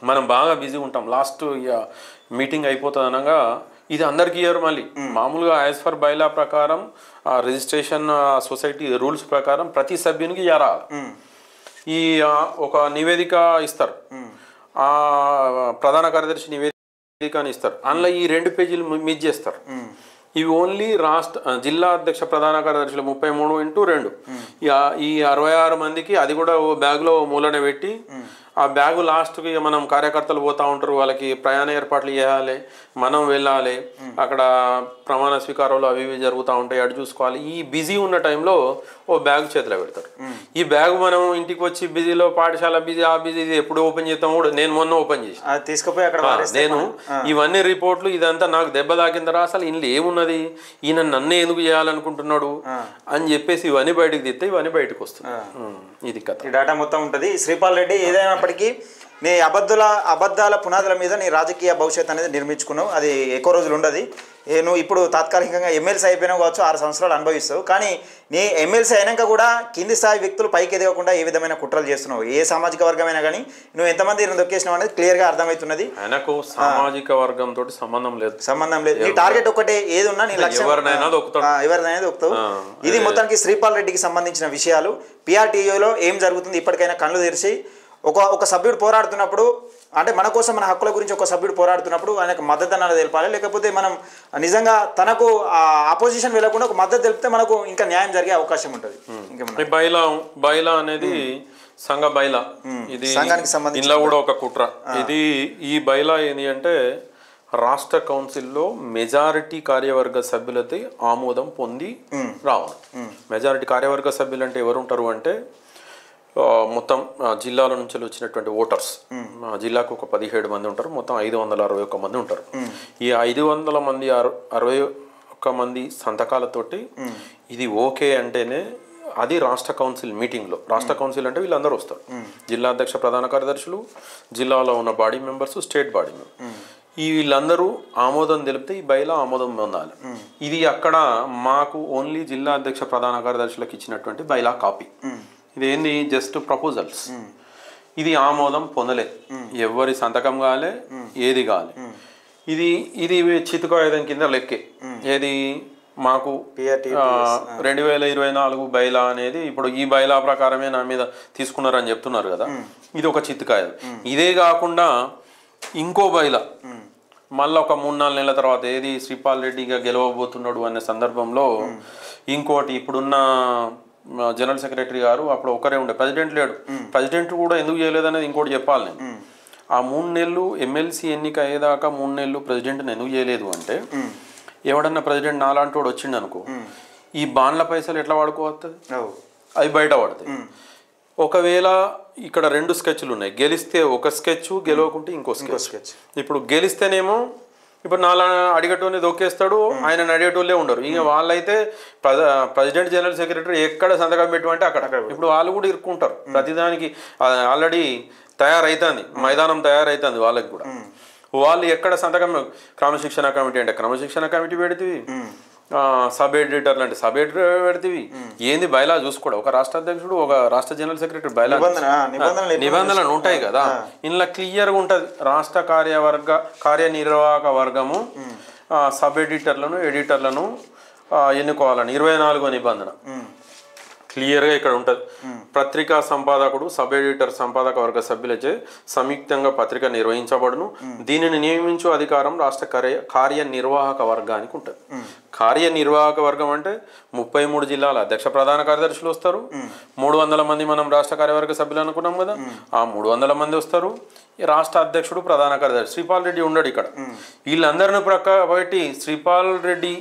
మనం బాగా బిజీగా ఉంటాం. లాస్ట్ మీటింగ్ అయిపోతుంది అనగా ఇది అందరికి ఇయర్ మళ్ళీ మామూలుగా యాజ్ ఫర్ బైలా ప్రకారం రిజిస్ట్రేషన్ సొసైటీ రూల్స్ ప్రకారం ప్రతి సభ్యునికి ఇయ్యారా ఈ ఒక నివేదిక ఇస్తారు, ఆ ప్రధాన కార్యదర్శి నివేదిక అని ఇస్తారు. అందులో ఈ 2 పేజీలు మిస్ చేస్తారు. ఇవి ఓన్లీ జిల్లా అధ్యక్ష ప్రధాన కార్యదర్శులు 33x2 ఈ 66 మందికి అది కూడా ఓ బ్యాగ్లో మూలనే పెట్టి ఆ బ్యాగు లాస్ట్కి మనం కార్యకర్తలు పోతూ ఉంటారు, వాళ్ళకి ప్రయాణ ఏర్పాట్లు చేయాలి, మనం వెళ్ళాలి, అక్కడ ప్రమాణ స్వీకారాలు అవి ఇవి జరుగుతూ ఉంటాయి, అటు చూసుకోవాలి. ఈ బిజీ ఉన్న టైంలో ఓ బ్యాగ్ చేతిలో పెడతారు. ఈ బ్యాగ్ మనం ఇంటికి వచ్చి బిజీలో పాఠశాల బిజీ ఆ బిజీ ఇది ఎప్పుడు ఓపెన్ చేస్తాం కూడా నేను మొన్న ఓపెన్ చేసి తీసుకుపోయి అక్కడ నేను ఇవన్నీ రిపోర్ట్లు ఇదంతా నాకు దెబ్బ తాకిన తర్వాత అసలు ఇందులో ఏమున్నది, ఈయన నన్నే ఎందుకు చేయాలనుకుంటున్నాడు అని చెప్పేసి ఇవన్నీ బయటకు తీస్తే ఇవన్నీ బయటకు వస్తుంది. ఇది కథ, ఈ డేటా మొత్తం ఉంటుంది. శ్రీపాల్ రెడ్డి ఏదైనప్పటికీ నీ అబద్ధాల పునాదుల మీద నీ రాజకీయ భవిష్యత్తు అనేది నిర్మించుకున్నావు. అది ఎక్కువ రోజులు ఉండదు. నువ్వు ఇప్పుడు తాత్కాలికంగా ఎమ్మెల్సీ అయిపోయినా కావచ్చు, 6 సంవత్సరాలు అనుభవిస్తావు. కానీ నీ ఎమ్మెల్సీ అయినాక కూడా కింది స్థాయి వ్యక్తులు పైకి ఎదగకుండా ఏ విధమైన కుట్రలు చేస్తున్నావు, ఏ సామాజిక వర్గమైనా కానీ నువ్వు ఎంతమంది దొక్కేసినావు అనేది క్లియర్గా అర్థమవుతున్నది. ఆయనకు సామాజిక వర్గంతో సంబంధం లేదు. నీ టార్గెట్ ఒకటే, ఏది ఉన్నా నీ లక్ష్యం ఎవరినైనా దొక్కుతావు. ఇది మొత్తానికి శ్రీపాల్ రెడ్డికి సంబంధించిన విషయాలు. పిఆర్టీయూలో ఏం జరుగుతుంది ఇప్పటికైనా కళ్ళు తెరిచి ఒక సభ్యుడు పోరాడుతున్నప్పుడు అంటే మన కోసం మన హక్కుల గురించి ఒక సభ్యుడు పోరాడుతున్నప్పుడు ఆయనకు మద్దతు అన్నది తెలపాలి. లేకపోతే మనం నిజంగా తనకు ఆపోజిషన్ వెళ్ళకుండా ఒక మద్దతు తెలిపితే మనకు ఇంకా న్యాయం జరిగే అవకాశం ఉంటుంది. బైలా అనేది సంఘ బైలా, ఇది సంఘానికి సంబంధించి ఇందులో కూడా ఒక కుట్ర. ఇది ఈ బైలా ఏంటి అంటే రాష్ట్ర కౌన్సిల్లో మెజారిటీ కార్యవర్గ సభ్యులతో ఆమోదం పొంది రావాలి. మెజారిటీ కార్యవర్గ సభ్యులు అంటే ఎవరు ఉంటారు అంటే మొత్తం జిల్లాల నుంచి వచ్చినటువంటి ఓటర్స్, జిల్లాకు ఒక 17 మంది ఉంటారు, మొత్తం 561 మంది ఉంటారు. ఈ 500 మంది 61 మంది సంతకాలతోటి ఇది ఓకే అంటేనే అది రాష్ట్ర కౌన్సిల్ మీటింగ్లో, రాష్ట్ర కౌన్సిల్ అంటే వీళ్ళందరూ వస్తారు, జిల్లా అధ్యక్ష ప్రధాన కార్యదర్శులు, జిల్లాలో ఉన్న body members, state body member, ఈ వీళ్ళందరూ ఆమోదం తెలిపితే ఈ బైలా ఆమోదం పొందాలి. ఇది అక్కడ మాకు ఓన్లీ జిల్లా అధ్యక్ష ప్రధాన కార్యదర్శులకు ఇచ్చినటువంటి బైలా కాపీ. ఇదేంది జస్ట్ ప్రపోజల్స్, ఇది ఆమోదం పొందలే, ఎవరి సంతకం కాలే, ఏది కాలే. ఇది చితుకాయుధం కింద లెక్కే. ఏది మాకు 2024 బైలా అనేది ఇప్పుడు ఈ బైలా ప్రకారమే నా మీద తీసుకున్నారని చెప్తున్నారు కదా, ఇది ఒక చితుకాయుధం. ఇదే కాకుండా ఇంకో బైలా మళ్ళీ ఒక 3-4 నెలల తర్వాత ఏది శ్రీపాల్ రెడ్డిగా గెలవబోతున్నాడు అనే సందర్భంలో ఇంకోటి ఇప్పుడున్న జనరల్ సెక్రటరీ గారు అప్పుడు ఒకరే ఉండే, ప్రెసిడెంట్ లేడు, ప్రెసిడెంట్ కూడా ఎందుకు చేయలేదనేది ఇంకోటి చెప్పాలి నేను. ఆ 3 నెలలు ఎమ్మెల్సీ ఎన్నిక అయ్యేదాకా 3 నెలలు ప్రెసిడెంట్ని ఎందుకు చేయలేదు అంటే ఎవడన్నా ప్రెసిడెంట్ నాలాంటి వాడు వచ్చిండు అనుకో, ఈ బాండ్ల పైసలు ఎట్లా వాడుకోవస్తుంది, అవి బయట పడతాయి. ఒకవేళ ఇక్కడ 2 స్కెచ్లు ఉన్నాయి, గెలిస్తే ఒక స్కెచ్, గెలవకుంటే ఇంకో స్కెచ్. ఇప్పుడు గెలిస్తేనేమో ఇప్పుడు నాలా అడిగేటోని దొక్కేస్తాడు, ఆయన అడిగేటోళ్ళే ఉండరు. ఇక వాళ్ళైతే ప్రెసిడెంట్ జనరల్ సెక్రటరీ ఎక్కడ సంతకం పెట్టమంటే అక్కడ. ఇప్పుడు వాళ్ళు కూడా ఇరుక్కుంటారు ప్రతిదానికి. ఆల్రెడీ తయారైతుంది, మైదానం తయారైతుంది వాళ్ళకి కూడా. వాళ్ళు ఎక్కడ సంతకం, క్రమశిక్షణ కమిటీ అంటే క్రమశిక్షణ కమిటీ పెడితే, సబ్ ఎడిటర్లు అంటే సబ్ ఎడిటర్ పెడితే, ఏంది బయలా చూసుకోవడం. ఒక రాష్ట్ర అధ్యక్షుడు, ఒక రాష్ట్ర జనరల్ సెక్రటరీ బయలా నిబంధనలు ఉంటాయి కదా, ఇందులో క్లియర్గా ఉంటుంది. రాష్ట్ర కార్యనిర్వాహక వర్గము సబ్ ఎడిటర్లను ఎన్నుకోవాలని 24వ నిబంధన క్లియర్గా ఇక్కడ ఉంటుంది. పత్రికా సంపాదకుడు, సబ్ ఎడిటర్ సంపాదక వర్గ సభ్యులచే సంయుక్తంగా పత్రిక నిర్వహించబడును. దీనిని నియమించు అధికారం రాష్ట్ర కార్యనిర్వాహక వర్గానికి ఉంటుంది. కార్యనిర్వాహక వర్గం అంటే 33 జిల్లాల అధ్యక్ష ప్రధాన కార్యదర్శులు వస్తారు. 300 మంది మనం రాష్ట్ర కార్యవర్గ సభ్యులు అనుకున్నాం కదా, ఆ 300 మంది వస్తారు. రాష్ట్ర అధ్యక్షుడు, ప్రధాన కార్యదర్శి. శ్రీపాల్ రెడ్డి ఉండడు ఇక్కడ. వీళ్ళందరిని పెట్టి శ్రీపాల్ రెడ్డి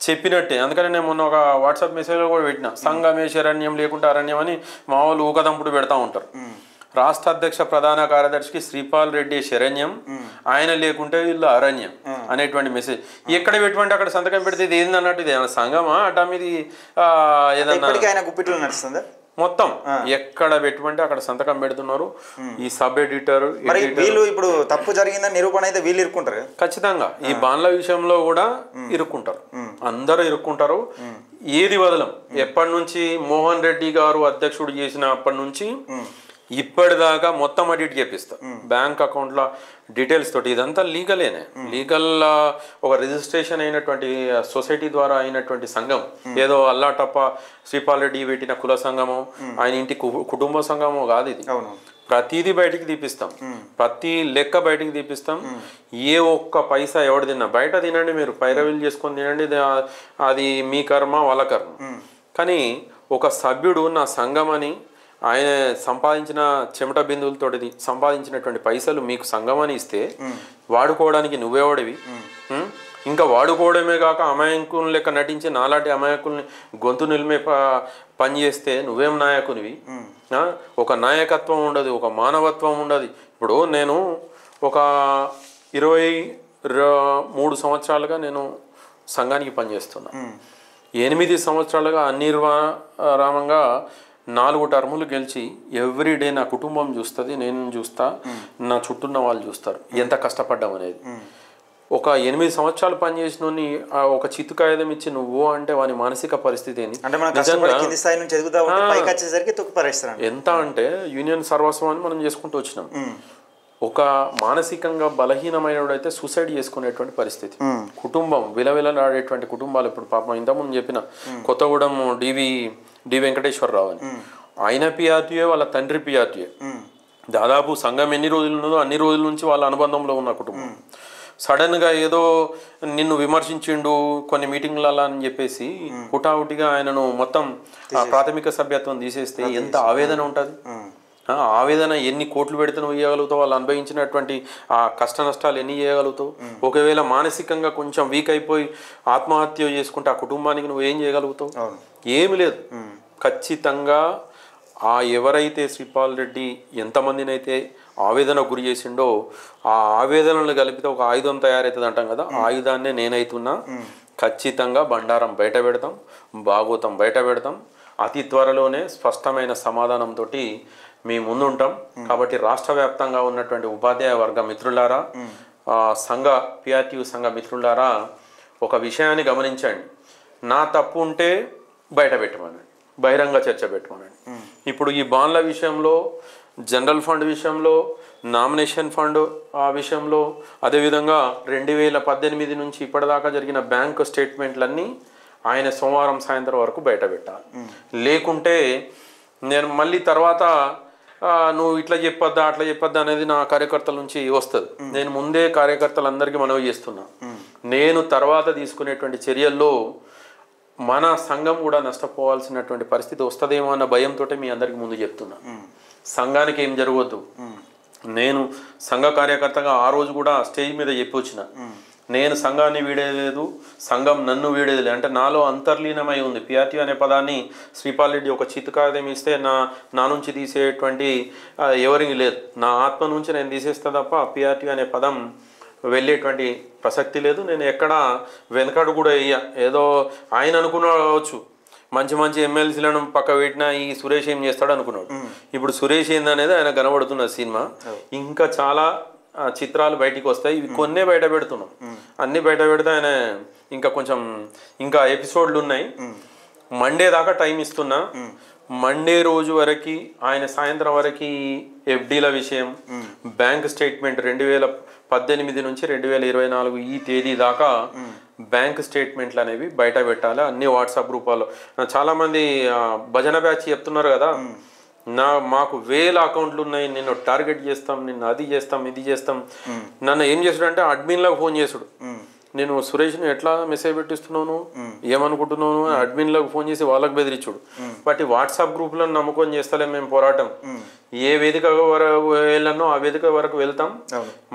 చెప్పినట్టే. అందుకని నేను మొన్న ఒక వాట్సాప్ మెసేజ్లో కూడా పెట్టిన, సంఘమే శరణ్యం లేకుంటే అరణ్యం అని మా వాళ్ళు ఊకదంపుడు పెడతా ఉంటారు. రాష్ట్ర అధ్యక్ష ప్రధాన కార్యదర్శికి శ్రీపాల్ రెడ్డి శరణ్యం, ఆయన లేకుంటే వీళ్ళు అరణ్యం అనేటువంటి మెసేజ్ ఎక్కడ పెట్టుకుంటే అక్కడ సంతకం పెడితే ఇది ఏంది అన్నట్టు. ఇది ఏమైనా సంఘమా అటా మీది ఏదన్నా మొత్తం ఎక్కడ పెట్టుకుంటే అక్కడ సంతకం పెడుతున్నారు. ఈ సబ్ ఎడిటర్ వీళ్ళు ఇప్పుడు తప్పు జరిగిందని నిరూపణ అయితే వీళ్ళు ఇరుక్కుంటారు ఖచ్చితంగా. ఈ బాండ్ల విషయంలో కూడా ఇరుక్కుంటారు, అందరూ ఇరుక్కుంటారు. ఏది వదలం. ఎప్పటి నుంచి మోహన్ రెడ్డి గారు అధ్యక్షుడు చేసిన అప్పటి నుంచి ఇప్పటిదాకా మొత్తం అడిట్ చేపిస్తాం. బ్యాంక్ అకౌంట్ల డీటెయిల్స్ తోటి. ఇదంతా లీగలేనే. లీగల్ ఒక రిజిస్ట్రేషన్ అయినటువంటి సొసైటీ ద్వారా అయినటువంటి సంఘం. ఏదో అల్లాటప్ప శ్రీపాల్ రెడ్డి పెట్టిన కుల సంఘము, ఆయన ఇంటి కుటుంబ సంఘము కాదు ఇది. ప్రతిదీ బయటికి తీపిస్తాం, ప్రతి లెక్క బయటికి తీపిస్తాం. ఏ ఒక్క పైసా ఎవడు తిన్నా బయట తినండి, మీరు పైరవీలు చేసుకొని తినండి, అది మీ కర్మ వాళ్ళ కర్మ. కానీ ఒక సభ్యుడు నా సంఘం అని ఆయన సంపాదించిన చెమట బిందువులతోటి సంపాదించినటువంటి పైసలు మీకు సంఘమని ఇస్తే వాడుకోవడానికి నువ్వేవాడివి. ఇంకా వాడుకోవడమే కాక అమాయకుని లెక్క నటించి నాలాంటి అమాయకుల్ని గొంతు నిలిమే పని చేస్తే నువ్వేం నాయకునివి. ఒక నాయకత్వం ఉండదు, ఒక మానవత్వం ఉండదు. ఇప్పుడు నేను ఒక 23 సంవత్సరాలుగా నేను సంఘానికి పనిచేస్తున్నా. 8 సంవత్సరాలుగా అనిర్వారామంగా 4 టర్ములు గెలిచి ఎవ్రీడే నా కుటుంబం చూస్తుంది, నేను చూస్తా, నా చుట్టూన్న వాళ్ళు చూస్తారు ఎంత కష్టపడ్డాం అనేది. ఒక 8 సంవత్సరాలు పనిచేసిన ఒక చిత్తు కాగితం ఇచ్చి నువ్వు అంటే వాని మానసిక పరిస్థితి ఏంది. ఎంత అంటే యూనియన్ సర్వస్వం అని మనం చేసుకుంటూ వచ్చినాం. ఒక మానసికంగా బలహీనమైనడైతే సూసైడ్ చేసుకునేటువంటి పరిస్థితి. కుటుంబం విలవిలలాడేటువంటి కుటుంబాలు. ఇప్పుడు పాపం ఇంతకుముందు చెప్పిన కొత్తగూడెం డి వెంకటేశ్వరరావు అని, ఆయన పిఆర్టీఏ, వాళ్ళ తండ్రి పిఆర్టీఏ. దాదాపు సంఘం ఎన్ని రోజులు ఉన్నదో అన్ని రోజుల నుంచి వాళ్ళ అనుబంధంలో ఉన్న కుటుంబం. సడన్గా ఏదో నిన్ను విమర్శించిండు కొన్ని మీటింగ్లలో అని చెప్పేసి హుటాహుటిగా ఆయనను మొత్తం ప్రాథమిక సభ్యత్వం తీసేస్తే ఎంత ఆవేదన ఉంటుంది. ఆవేదన ఎన్ని కోట్లు పెడితే నువ్వు ఇవ్వగలుగుతావు, వాళ్ళు అనుభవించినటువంటి ఆ కష్ట నష్టాలు ఎన్ని చేయగలుగుతావు. ఒకవేళ మానసికంగా కొంచెం వీక్ అయిపోయి ఆత్మహత్య చేసుకుంటే ఆ కుటుంబానికి నువ్వు ఏం చేయగలుగుతావు? ఏమి లేదు. ఖచ్చితంగా ఎవరైతే శ్రీపాల్ రెడ్డి ఎంతమందినైతే ఆవేదన గురి చేసిండో ఆ ఆవేదనలు కలిపితే ఒక ఆయుధం తయారవుతుంది అంటాం కదా, ఆ ఆయుధాన్నే నేనైతున్నా. ఖచ్చితంగా బండారం బయట పెడతాం, భాగవతం బయట పెడతాం. అతి త్వరలోనే స్పష్టమైన సమాధానంతో మీ ముందుంటాం. కాబట్టి రాష్ట్ర వ్యాప్తంగా ఉన్నటువంటి ఉపాధ్యాయ వర్గ మిత్రులారా, సంఘ పిఆర్టీయూ సంఘ మిత్రులారా, ఒక విషయాన్ని గమనించండి. నా తప్పు ఉంటే బయట పెట్టమనండి, బహిరంగ చర్చ పెట్టమనండి. ఇప్పుడు ఈ బాండ్ల విషయంలో, జనరల్ ఫండ్ విషయంలో, నామినేషన్ ఫండ్ ఆ విషయంలో, అదేవిధంగా 2018 నుంచి ఇప్పటిదాకా జరిగిన బ్యాంకు స్టేట్మెంట్లన్నీ ఆయన సోమవారం సాయంత్రం వరకు బయట పెట్టాలి. లేకుంటే నేను మళ్ళీ తర్వాత నువ్వు ఇట్లా చెప్పొద్దా అట్లా చెప్పొద్దా అనేది నా కార్యకర్తల నుంచి వస్తుంది. నేను ముందే కార్యకర్తలందరికీ మనవి చేస్తున్నా, నేను తర్వాత తీసుకునేటువంటి చర్యల్లో మన సంఘం కూడా నష్టపోవాల్సినటువంటి పరిస్థితి వస్తుందేమో అన్న భయంతో మీ అందరికి ముందు చెప్తున్నా. సంఘానికి ఏం జరగవద్దు. నేను సంఘ కార్యకర్తగా ఆ రోజు కూడా స్టేజ్ మీద చెప్పి వచ్చిన, నేను సంఘాన్ని వీడేలేదు, సంఘం నన్ను వీడేది అంటే నాలో అంతర్లీనమై ఉంది. పిఆర్టీ అనే పదాన్ని శ్రీపాల్ రెడ్డి ఒక చిత్కారం ఇస్తే నా నుంచి తీసేటువంటి ఎవరికి లేదు. నా ఆత్మ నుంచి నేను తీసేస్తా తప్ప పిఆర్టీ అనే పదం వెళ్ళేటువంటి ప్రసక్తి లేదు. నేను ఎక్కడా వెనకడు కూడా ఏదో ఆయన అనుకున్నావచ్చు, మంచి మంచి ఎమ్మెల్సీలను పక్క పెట్టినా ఈ సురేష్ ఏం చేస్తాడు అనుకున్నాడు. ఇప్పుడు సురేష్ ఏందనేది ఆయన కనబడుతున్న సినిమా. ఇంకా చాలా చిత్రాలు బయటికి వస్తాయి. ఇవి కొన్నే బయట పెడుతున్నాం, అన్ని బయట పెడితే ఆయన ఇంకా ఎపిసోడ్లు ఉన్నాయి. మండే దాకా టైం ఇస్తున్నా. మండే రోజు వరకు ఆయన సాయంత్రం వరకు ఎఫ్డీల విషయం, బ్యాంక్ స్టేట్మెంట్ 2018 నుంచి 2024 ఈ తేదీ దాకా బ్యాంక్ స్టేట్మెంట్లు అనేవి బయట పెట్టాలి అన్ని వాట్సాప్ గ్రూపాల్లో. చాలామంది భజన బ్యాచ్ చెప్తున్నారు కదా, మాకు 1000 అకౌంట్లు ఉన్నాయి, నిన్ను టార్గెట్ చేస్తాం, నిన్ను అది చేస్తాం ఇది చేస్తాం. నన్ను ఏం చేసాడు అంటే అడ్మిన్లకు ఫోన్ చేసుడు, నేను సురేష్ని ఎట్లా మెసేజ్ పెట్టిస్తున్నాను ఏమనుకుంటున్నాను అడ్మిన్లకు ఫోన్ చేసి వాళ్ళకి బెదిరించుడు. బట్ వాట్సాప్ గ్రూప్లను నమ్ముకొని చేస్తలే మేము పోరాటం. ఏ వేదిక వరకు వెళ్ళానో ఆ వేదిక వరకు వెళ్తాం.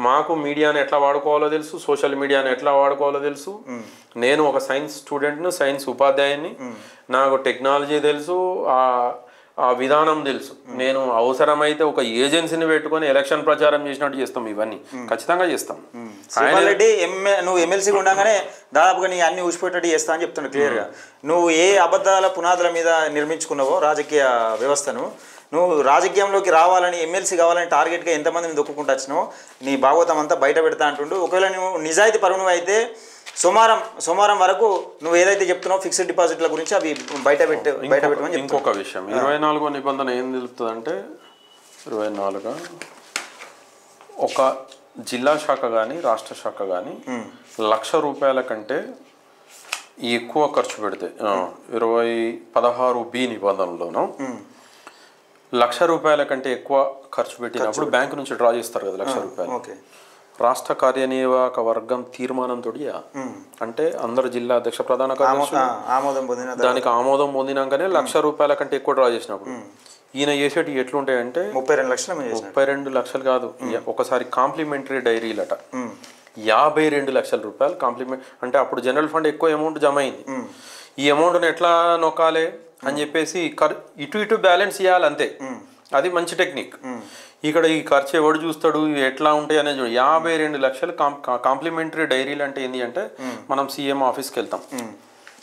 మాకు మీడియాను ఎట్లా వాడుకోవాలో తెలుసు, సోషల్ మీడియాను ఎట్లా వాడుకోవాలో తెలుసు. నేను ఒక సైన్స్ స్టూడెంట్ను, సైన్స్ ఉపాధ్యాయుని, నాకు టెక్నాలజీ తెలుసు, ఆ విధానం తెలుసు. నేను అవసరమైతే ఒక ఏజెన్సీని పెట్టుకొని ఎలక్షన్ ప్రచారం చేసినట్టు చేస్తాం. ఇవన్నీ ఖచ్చితంగా చేస్తాం. రెడ్డి నువ్వు ఎమ్మెల్సీ ఉండగానే దాదాపుగా నీ అన్ని ఊసిపోయేటట్టు చేస్తా అని చెప్తున్నావు క్లియర్గా. నువ్వు ఏ అబద్ధాల పునాదుల మీద నిర్మించుకున్నావో రాజకీయ వ్యవస్థను, నువ్వు రాజకీయంలోకి రావాలని ఎమ్మెల్సీ కావాలని టార్గెట్గా ఎంతమందిని దొక్కుకుంటూ వచ్చినావు, నీ భాగవతం అంతా బయట పెడతా అంటుండు. ఒకవేళ నువ్వు నిజాయితీ పరువు అయితే సోమవారం వరకు నువ్వు ఏదైతే చెప్తున్నావు ఫిక్స్డ్ డిపాజిట్ల గురించి అవి బయట పెట్టమని. ఇంకొక విషయం, 24వ నిబంధన ఏం తెలుపుతుందంటే 24 ఒక జిల్లా శాఖ కానీ రాష్ట్ర శాఖ కానీ ₹1,00,000 కంటే ఎక్కువ ఖర్చు పెడితే 16B నిబంధనలోనూ ₹1,00,000 కంటే ఎక్కువ ఖర్చు పెట్టినప్పుడు బ్యాంకు నుంచి డ్రా చేస్తారు కదా ₹1,00,000. రాష్ట్ర కార్యనిర్వాహక వర్గం తీర్మానంతో అంటే అందరు జిల్లా అధ్యక్ష ప్రధాన కార్యదర్శులు దానికి ఆమోదం పొందినాకనే ₹1,00,000 కంటే ఎక్కువ డ్రా చేసినప్పుడు ఈయన చేసేటి ఎట్లుంటాయంటే 32 లక్షలు కాదు, ఒకసారి కాంప్లిమెంటరీ డైరీలట ₹52,00,000 కాంప్లిమెంట్. అంటే అప్పుడు జనరల్ ఫండ్ ఎక్కువ అమౌంట్ జమ అయింది. ఈ అమౌంట్ని ఎట్లా నొక్కాలి అని చెప్పేసి ఇటు బ్యాలెన్స్ చేయాలి అంతే. అది మంచి టెక్నిక్. ఇక్కడ ఈ ఖర్చు ఎవడు చూస్తాడు ఎట్లా ఉంటాయి అనేది చూడు. 52 లక్షలు కాంప్లిమెంటరీ డైరీలు అంటే ఏంటి అంటే మనం సీఎం ఆఫీస్కి వెళ్తాం,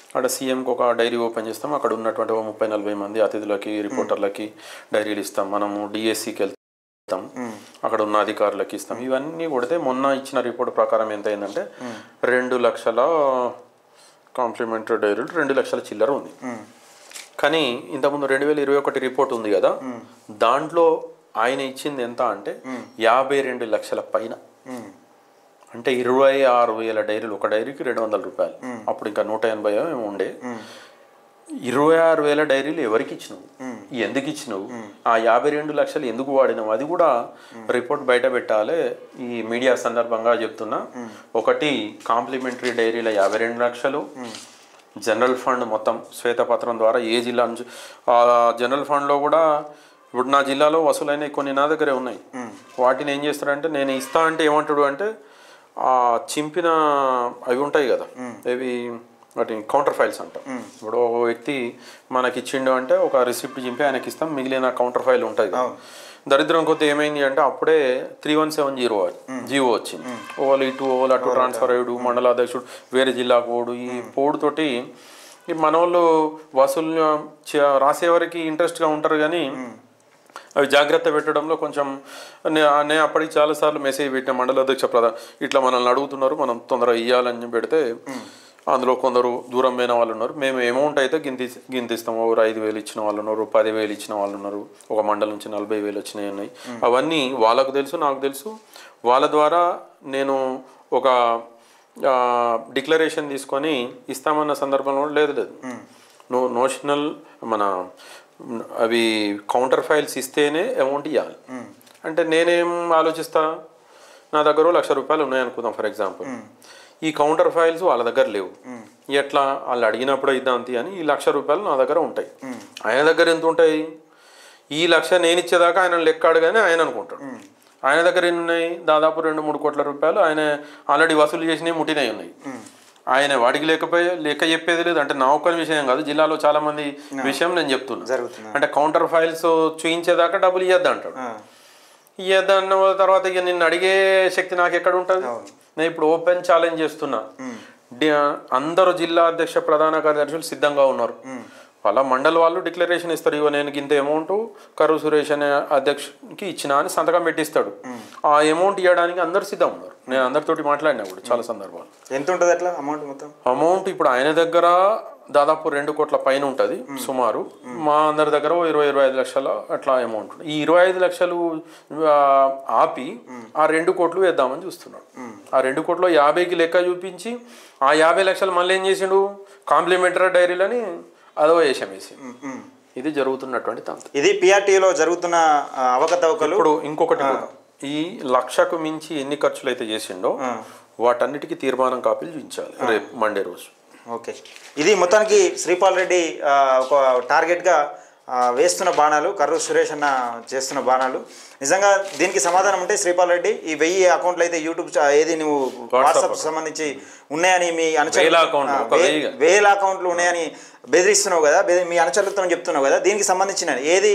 అక్కడ సీఎంకి ఒక డైరీ ఓపెన్ చేస్తాం, అక్కడ ఉన్నటువంటి 30-40 మంది అతిథులకి రిపోర్టర్లకి డైరీలు ఇస్తాం. మనము డిఎస్సికి వెళ్తాం, అక్కడ ఉన్న అధికారులకి ఇస్తాం. ఇవన్నీ కొడితే మొన్న ఇచ్చిన రిపోర్ట్ ప్రకారం ఎంత అయిందంటే 2 లక్షల కాంప్లిమెంటరీ డైరీలు 2 లక్షల చిల్లర ఉంది. కానీ ఇంతకుముందు 2021 రిపోర్ట్ ఉంది కదా, దాంట్లో ఆయన ఇచ్చింది ఎంత అంటే 52 లక్షల పైన. అంటే 26,000 డైరీలు, ఒక డైరీకి ₹200. అప్పుడు ఇంకా 180 ఏమో ఉండే. 26,000 డైరీలు ఎవరికి ఇచ్చినావు, ఎందుకు ఇచ్చినావు, ఆ 52 లక్షలు ఎందుకు వాడినావు, అది కూడా రిపోర్ట్ బయట పెట్టాలి. ఈ మీడియా సందర్భంగా చెప్తున్నా. ఒకటి కాంప్లిమెంటరీ డైరీల 52 లక్షలు, జనరల్ ఫండ్ మొత్తం శ్వేతపత్రం ద్వారా ఏ జిల్లా నుంచి జనరల్ ఫండ్లో కూడా ఇప్పుడు నా జిల్లాలో వసూలైన కొన్ని నా దగ్గరే ఉన్నాయి. వాటిని ఏం చేస్తారంటే నేను ఇస్తా అంటే ఏమంటాడు అంటే చింపిన అవి ఉంటాయి కదా, అవి వాటిని కౌంటర్ ఫైల్స్ అంటాం. ఇప్పుడు ఒక వ్యక్తి మనకి ఇచ్చిండు అంటే ఒక రిసిప్ట్ చింపి ఆయనకి ఇస్తాం, మిగిలిన కౌంటర్ ఫైల్ ఉంటుంది. దరిద్రం కొద్ది ఏమైంది అంటే అప్పుడే 3170 జీవో వచ్చింది. ఓవల్ ఇటు ఓవల్ అటు ట్రాన్స్ఫర్ అయ్యాడు, మండల అధ్యక్షుడు వేరే జిల్లాకు పోడు. ఈ పోడుతోటి ఈ మన వాళ్ళు వసూలు రాసేవారికి ఇంట్రెస్ట్గా ఉంటారు, కానీ అవి జాగ్రత్త పెట్టడంలో కొంచెం నేను అప్పటికి చాలాసార్లు మెసేజ్ పెట్టిన మండల అధ్యక్ష ప్రధాన ఇట్లా మనల్ని అడుగుతున్నారు, మనం తొందరగా ఇవ్వాలని పెడితే అందులో కొందరు దూరం పోయిన వాళ్ళు ఉన్నారు. మేము అమౌంట్ అయితే గింతిస్తాం. ఒకరు 5,000 ఇచ్చిన వాళ్ళు ఉన్నారు, 10,000 ఇచ్చిన వాళ్ళు ఉన్నారు, ఒక మండలం నుంచి 40,000 వచ్చినాయి ఉన్నాయి. అవన్నీ వాళ్ళకు తెలుసు, నాకు తెలుసు. వాళ్ళ ద్వారా నేను ఒక డిక్లరేషన్ తీసుకొని ఇస్తామన్న సందర్భంలో లేదు నోషనల్ మన అవి కౌంటర్ ఫైల్స్ ఇస్తేనే అమౌంట్ ఇవ్వాలి. అంటే నేనేం ఆలోచిస్తా, నా దగ్గర ₹1,00,000 ఉన్నాయనుకుందాం ఫర్ ఎగ్జాంపుల్. ఈ కౌంటర్ ఫైల్స్ వాళ్ళ దగ్గర లేవు, ఎట్లా వాళ్ళు అడిగినప్పుడు ఇద్దాంతి అని ఈ ₹1,00,000 నా దగ్గర ఉంటాయి. ఆయన దగ్గర ఎంత ఉంటాయి, ఈ 1,00,000 నేను ఇచ్చేదాకా ఆయన లెక్కాడు కానీ ఆయన అనుకుంటాడు ఆయన దగ్గర ఎన్ని ఉన్నాయి? దాదాపు 2-3 కోట్ల రూపాయలు ఆయన ఆల్రెడీ వసూలు చేసినవి ముట్టినవి ఉన్నాయి. ఆయన వాటికి లెక్క చెప్పేది లేదు. అంటే నా ఒక్కరి విషయం కాదు, జిల్లాలో చాలా మంది విషయం నేను చెప్తున్నా. అంటే కౌంటర్ ఫైల్స్ చూయించేదాకా డబ్బులు ఇవ్వద్దు అంటాడు. ఇవ్వద్దు అన్న తర్వాత ఇక నిన్ను అడిగే శక్తి నాకు ఎక్కడ ఉంటుంది? నేను ఇప్పుడు ఓపెన్ ఛాలెంజ్ చేస్తున్నా. అందరూ జిల్లా అధ్యక్ష ప్రధాన కార్యదర్శులు సిద్ధంగా ఉన్నారు. వాళ్ళ మండలి వాళ్ళు డిక్లరేషన్ ఇస్తారు, ఇగో నేను ఇంత అమౌంట్ కర్రు సురేష్ అనే అధ్యక్షునికి ఇచ్చిన అని సంతకం పెట్టిస్తాడు. ఆ అమౌంట్ ఇవ్వడానికి అందరు సిద్ధం ఉన్నారు. నేను అందరితోటి మాట్లాడినప్పుడు చాలా సందర్భాలు. ఎంత ఉంటుంది అట్లా అమౌంట్? మొత్తం అమౌంట్ ఇప్పుడు ఆయన దగ్గర దాదాపు 2 కోట్ల పైన ఉంటుంది సుమారు. మా అందరి దగ్గర 20-25 లక్షల అట్లా అమౌంట్ ఉంటుంది. ఈ 25 లక్షలు ఆపి ఆ 2 కోట్లు వేద్దామని చూస్తున్నాడు. ఆ 2 కోట్లు 50కి లెక్క చూపించి ఆ 50 లక్షలు మళ్ళీ ఏం చేసిండు? కాంప్లిమెంటరీ డైరీలని అదో వేషం వేసి ఇది జరుగుతున్నటువంటి తంత్రం. ఇది పిఆర్టీలో జరుగుతున్న అవకతవకలు. ఇప్పుడు ఇంకొకటి కూడా, ఈ 1,00,000కు మించి ఎన్ని ఖర్చులు అయితే చేసిండో వాటన్నిటికీ తీర్మానం కాపీలు చూపించాలి రేపు మండే రోజు. ఓకే, ఇది మొత్తానికి శ్రీపాల్ రెడ్డి ఒక టార్గెట్గా వేస్తున్న బాణాలు, కర్రు సురేష్ అన్న చేస్తున్న బాణాలు. నిజంగా దీనికి సమాధానం ఉంటే శ్రీపాల్ రెడ్డి ఈ 1000 అకౌంట్లు అయితే యూట్యూబ్ ఏది నువ్వు వాట్సాప్ సంబంధించి ఉన్నాయని మీ అనుచరులు 1000 అకౌంట్లు ఉన్నాయని బెదిరిస్తున్నావు కదా, మీ అనుచరులతో చెప్తున్నావు కదా, దీనికి సంబంధించిన ఏది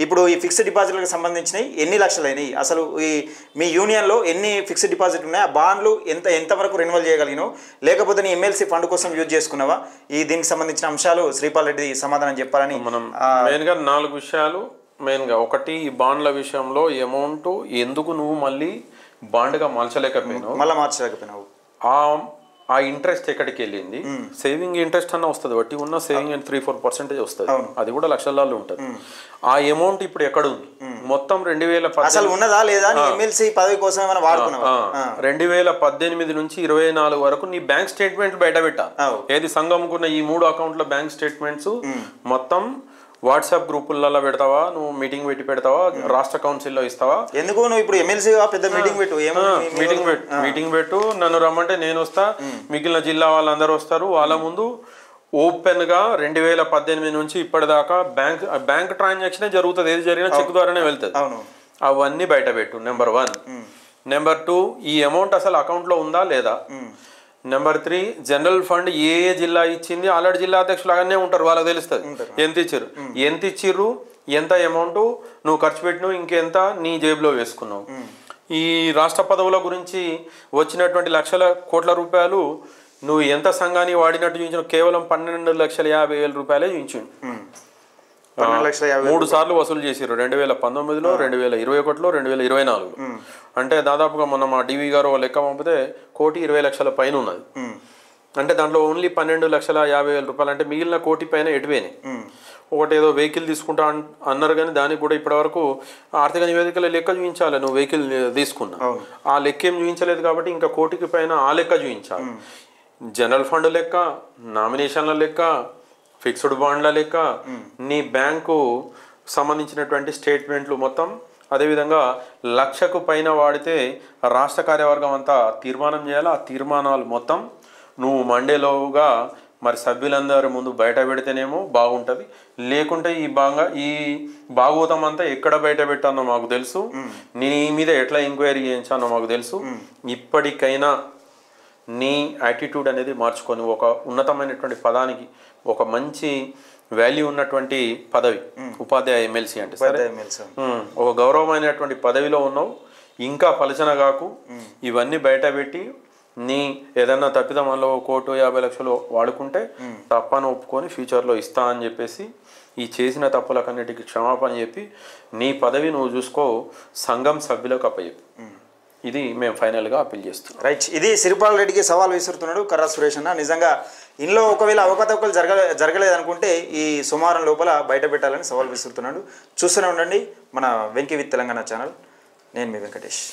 ఇప్పుడు ఈ ఫిక్స్డ్ డిపాజిట్లకు సంబంధించినవి ఎన్ని లక్షలు అయినాయి, అసలు ఈ మీ యూనియన్లో ఎన్ని ఫిక్స్డ్ డిపాజిట్ ఉన్నాయి, ఆ బాండ్లు ఎంతవరకు రెన్యువల్ చేయగలిగినావు, లేకపోతే నీ ఎమ్మెల్సీ ఫండ్ కోసం యూజ్ చేసుకున్నావా? దీనికి సంబంధించిన అంశాలు శ్రీపాల్ రెడ్డి సమాధానం చెప్పాలని మనం మెయిన్గా 4 విషయాలు. మెయిన్గా ఒకటి, ఈ బాండ్ల విషయంలో అమౌంట్ ఎందుకు నువ్వు మళ్ళీ బాండ్గా మార్చలేకపోయినావు, ఆ ఇంట్రెస్ట్ ఎక్కడికి వెళ్ళింది, సేవింగ్ ఇంట్రెస్ట్ అన్న వస్తుంది, వడ్డీ ఉన్న సేవింగ్ 3-4% వస్తుంది, అది కూడా లక్షలలో ఉంటుంది. ఆ అమౌంట్ ఇప్పుడు ఎక్కడ ఉంది? మొత్తం 2018 ఉన్నదా లేదా ఎమ్మెల్సీ పదవి కోసం ఏమైనా వాడుకున్నావా? 2018 నుంచి 24 వరకు నీ బ్యాంక్ స్టేట్మెంట్ బయట పెట్టాలి. ఏది సంఘంకున్న ఈ 3 అకౌంట్ల బ్యాంక్ స్టేట్మెంట్స్ మొత్తం వాట్సాప్ గ్రూపులలో పెడతావా, నువ్వు మీటింగ్ పెట్టి పెడతావా, రాష్ట్ర కౌన్సిల్లో ఇస్తావా? ఎందుకు నువ్వు ఇప్పుడు ఎమ్మెల్సీ పెద్ద మీటింగ్ పెట్టు, మీటింగ్ పెట్టు, నన్ను రమ్మంటే నేను వస్తా, మిగిలిన జిల్లా వాళ్ళందరూ వస్తారు. వాళ్ళ ముందు ఓపెన్ గా 2018 నుంచి ఇప్పటిదాకా బ్యాంక్ ట్రాన్సాక్షన్ జరుగుతుంది, ఏది జరిగినా చెక్ ద్వారానే వెళ్తుంది. అవన్నీ బయట పెట్టు, నెంబర్ 1. నెంబర్ 2, ఈ అమౌంట్ అసలు అకౌంట్ లో ఉందా లేదా? నెంబర్ 3, జనరల్ ఫండ్ ఏ జిల్లా ఇచ్చింది, ఆల్రెడీ జిల్లా అధ్యక్షులు లాగానే ఉంటారు, వాళ్ళకి తెలుస్తుంది ఎంత ఇచ్చిర్రు, ఎంత అమౌంట్ నువ్వు ఖర్చు పెట్టినావు, ఇంకెంత నీ జేబులో వేసుకున్నావు. ఈ రాష్ట్ర పదవుల గురించి వచ్చినటువంటి లక్షల కోట్ల రూపాయలు నువ్వు ఎంత సంఘాన్ని వాడినట్టు చూపించిన? కేవలం 12,50,000 రూపాయలే చూపించిండు. 3 సార్లు వసూలు చేసిర్రు, 2019లో, 2021లో, 2024లో. అంటే దాదాపుగా మొన్న మా డివి గారు లెక్క పంపితే 1,20,00,000 పైన ఉన్నది. అంటే దాంట్లో ఓన్లీ 12,50,000 రూపాయలు, అంటే మిగిలిన 1 కోటి పైన ఎటువైనాయి. ఒకటి ఏదో వెహికల్ తీసుకుంటా అన్నారు, కానీ దానికి కూడా ఇప్పటివరకు ఆర్థిక నివేదికల లెక్క చూపించాలి. నువ్వు వెహికల్ తీసుకున్నా ఆ లెక్క ఏం చూపించలేదు కాబట్టి ఇంకా 1 కోటికి పైన ఆ లెక్క చూపించాలి. జనరల్ ఫండ్ లెక్క, నామినేషన్ల లెక్క, ఫిక్స్డ్ బాండ్ల లెక్క, నీ బ్యాంకు సంబంధించినటువంటి స్టేట్మెంట్లు మొత్తం, అదేవిధంగా 1,00,000కు పైన వాడితే రాష్ట్ర కార్యవర్గం అంతా తీర్మానం చేయాలి. ఆ తీర్మానాలు మొత్తం నువ్వు మండేలోగా మరి సభ్యులందరి ముందు బయట పెడితేనేమో బాగుంటుంది, లేకుంటే ఈ భాగవతం అంతా ఎక్కడ బయట పెట్టానో మాకు తెలుసు, నీ మీద ఎట్లా ఎంక్వైరీ చేయించానో మాకు తెలుసు. ఇప్పటికైనా నీ యాటిట్యూడ్ అనేది మార్చుకొని ఒక ఉన్నతమైనటువంటి పదానికి, ఒక మంచి వాల్యూ ఉన్నటువంటి పదవి ఉపాధ్యాయ ఎమ్మెల్సీ అంటే సరే, ఒక గౌరవమైనటువంటి పదవిలో ఉన్నావు, ఇంకా పలచన కాకు. ఇవన్నీ బయట పెట్టి నీ ఏదన్నా తప్పిదమల్లో 1,50,00,000 వాడుకుంటే తప్పని ఒప్పుకొని ఫ్యూచర్లో ఇస్తా అని చెప్పేసి ఈ చేసిన తప్పులకన్నిటికీ క్షమాపణ చెప్పి నీ పదవి నువ్వు చూసుకో, సంఘం సభ్యులకు అప్పచెప్పు. ఇది మేము ఫైనల్గా అప్పీల్ చేస్తున్నాం. రైట్, ఇది శ్రీపాల్ రెడ్డికి సవాల్ విసురుతున్నాడు కర్రా సురేష్ అన్న. నిజంగా ఇంట్లో ఒకవేళ అవకతవకలు జరగలేదనుకుంటే ఈ సోమవారం లోపల బయట పెట్టాలని సవాల్ విసురుతున్నాడు. చూస్తూనే ఉండండి మన వెంకీ విత్ తెలంగాణ ఛానల్. నేను మీ వెంకటేష్.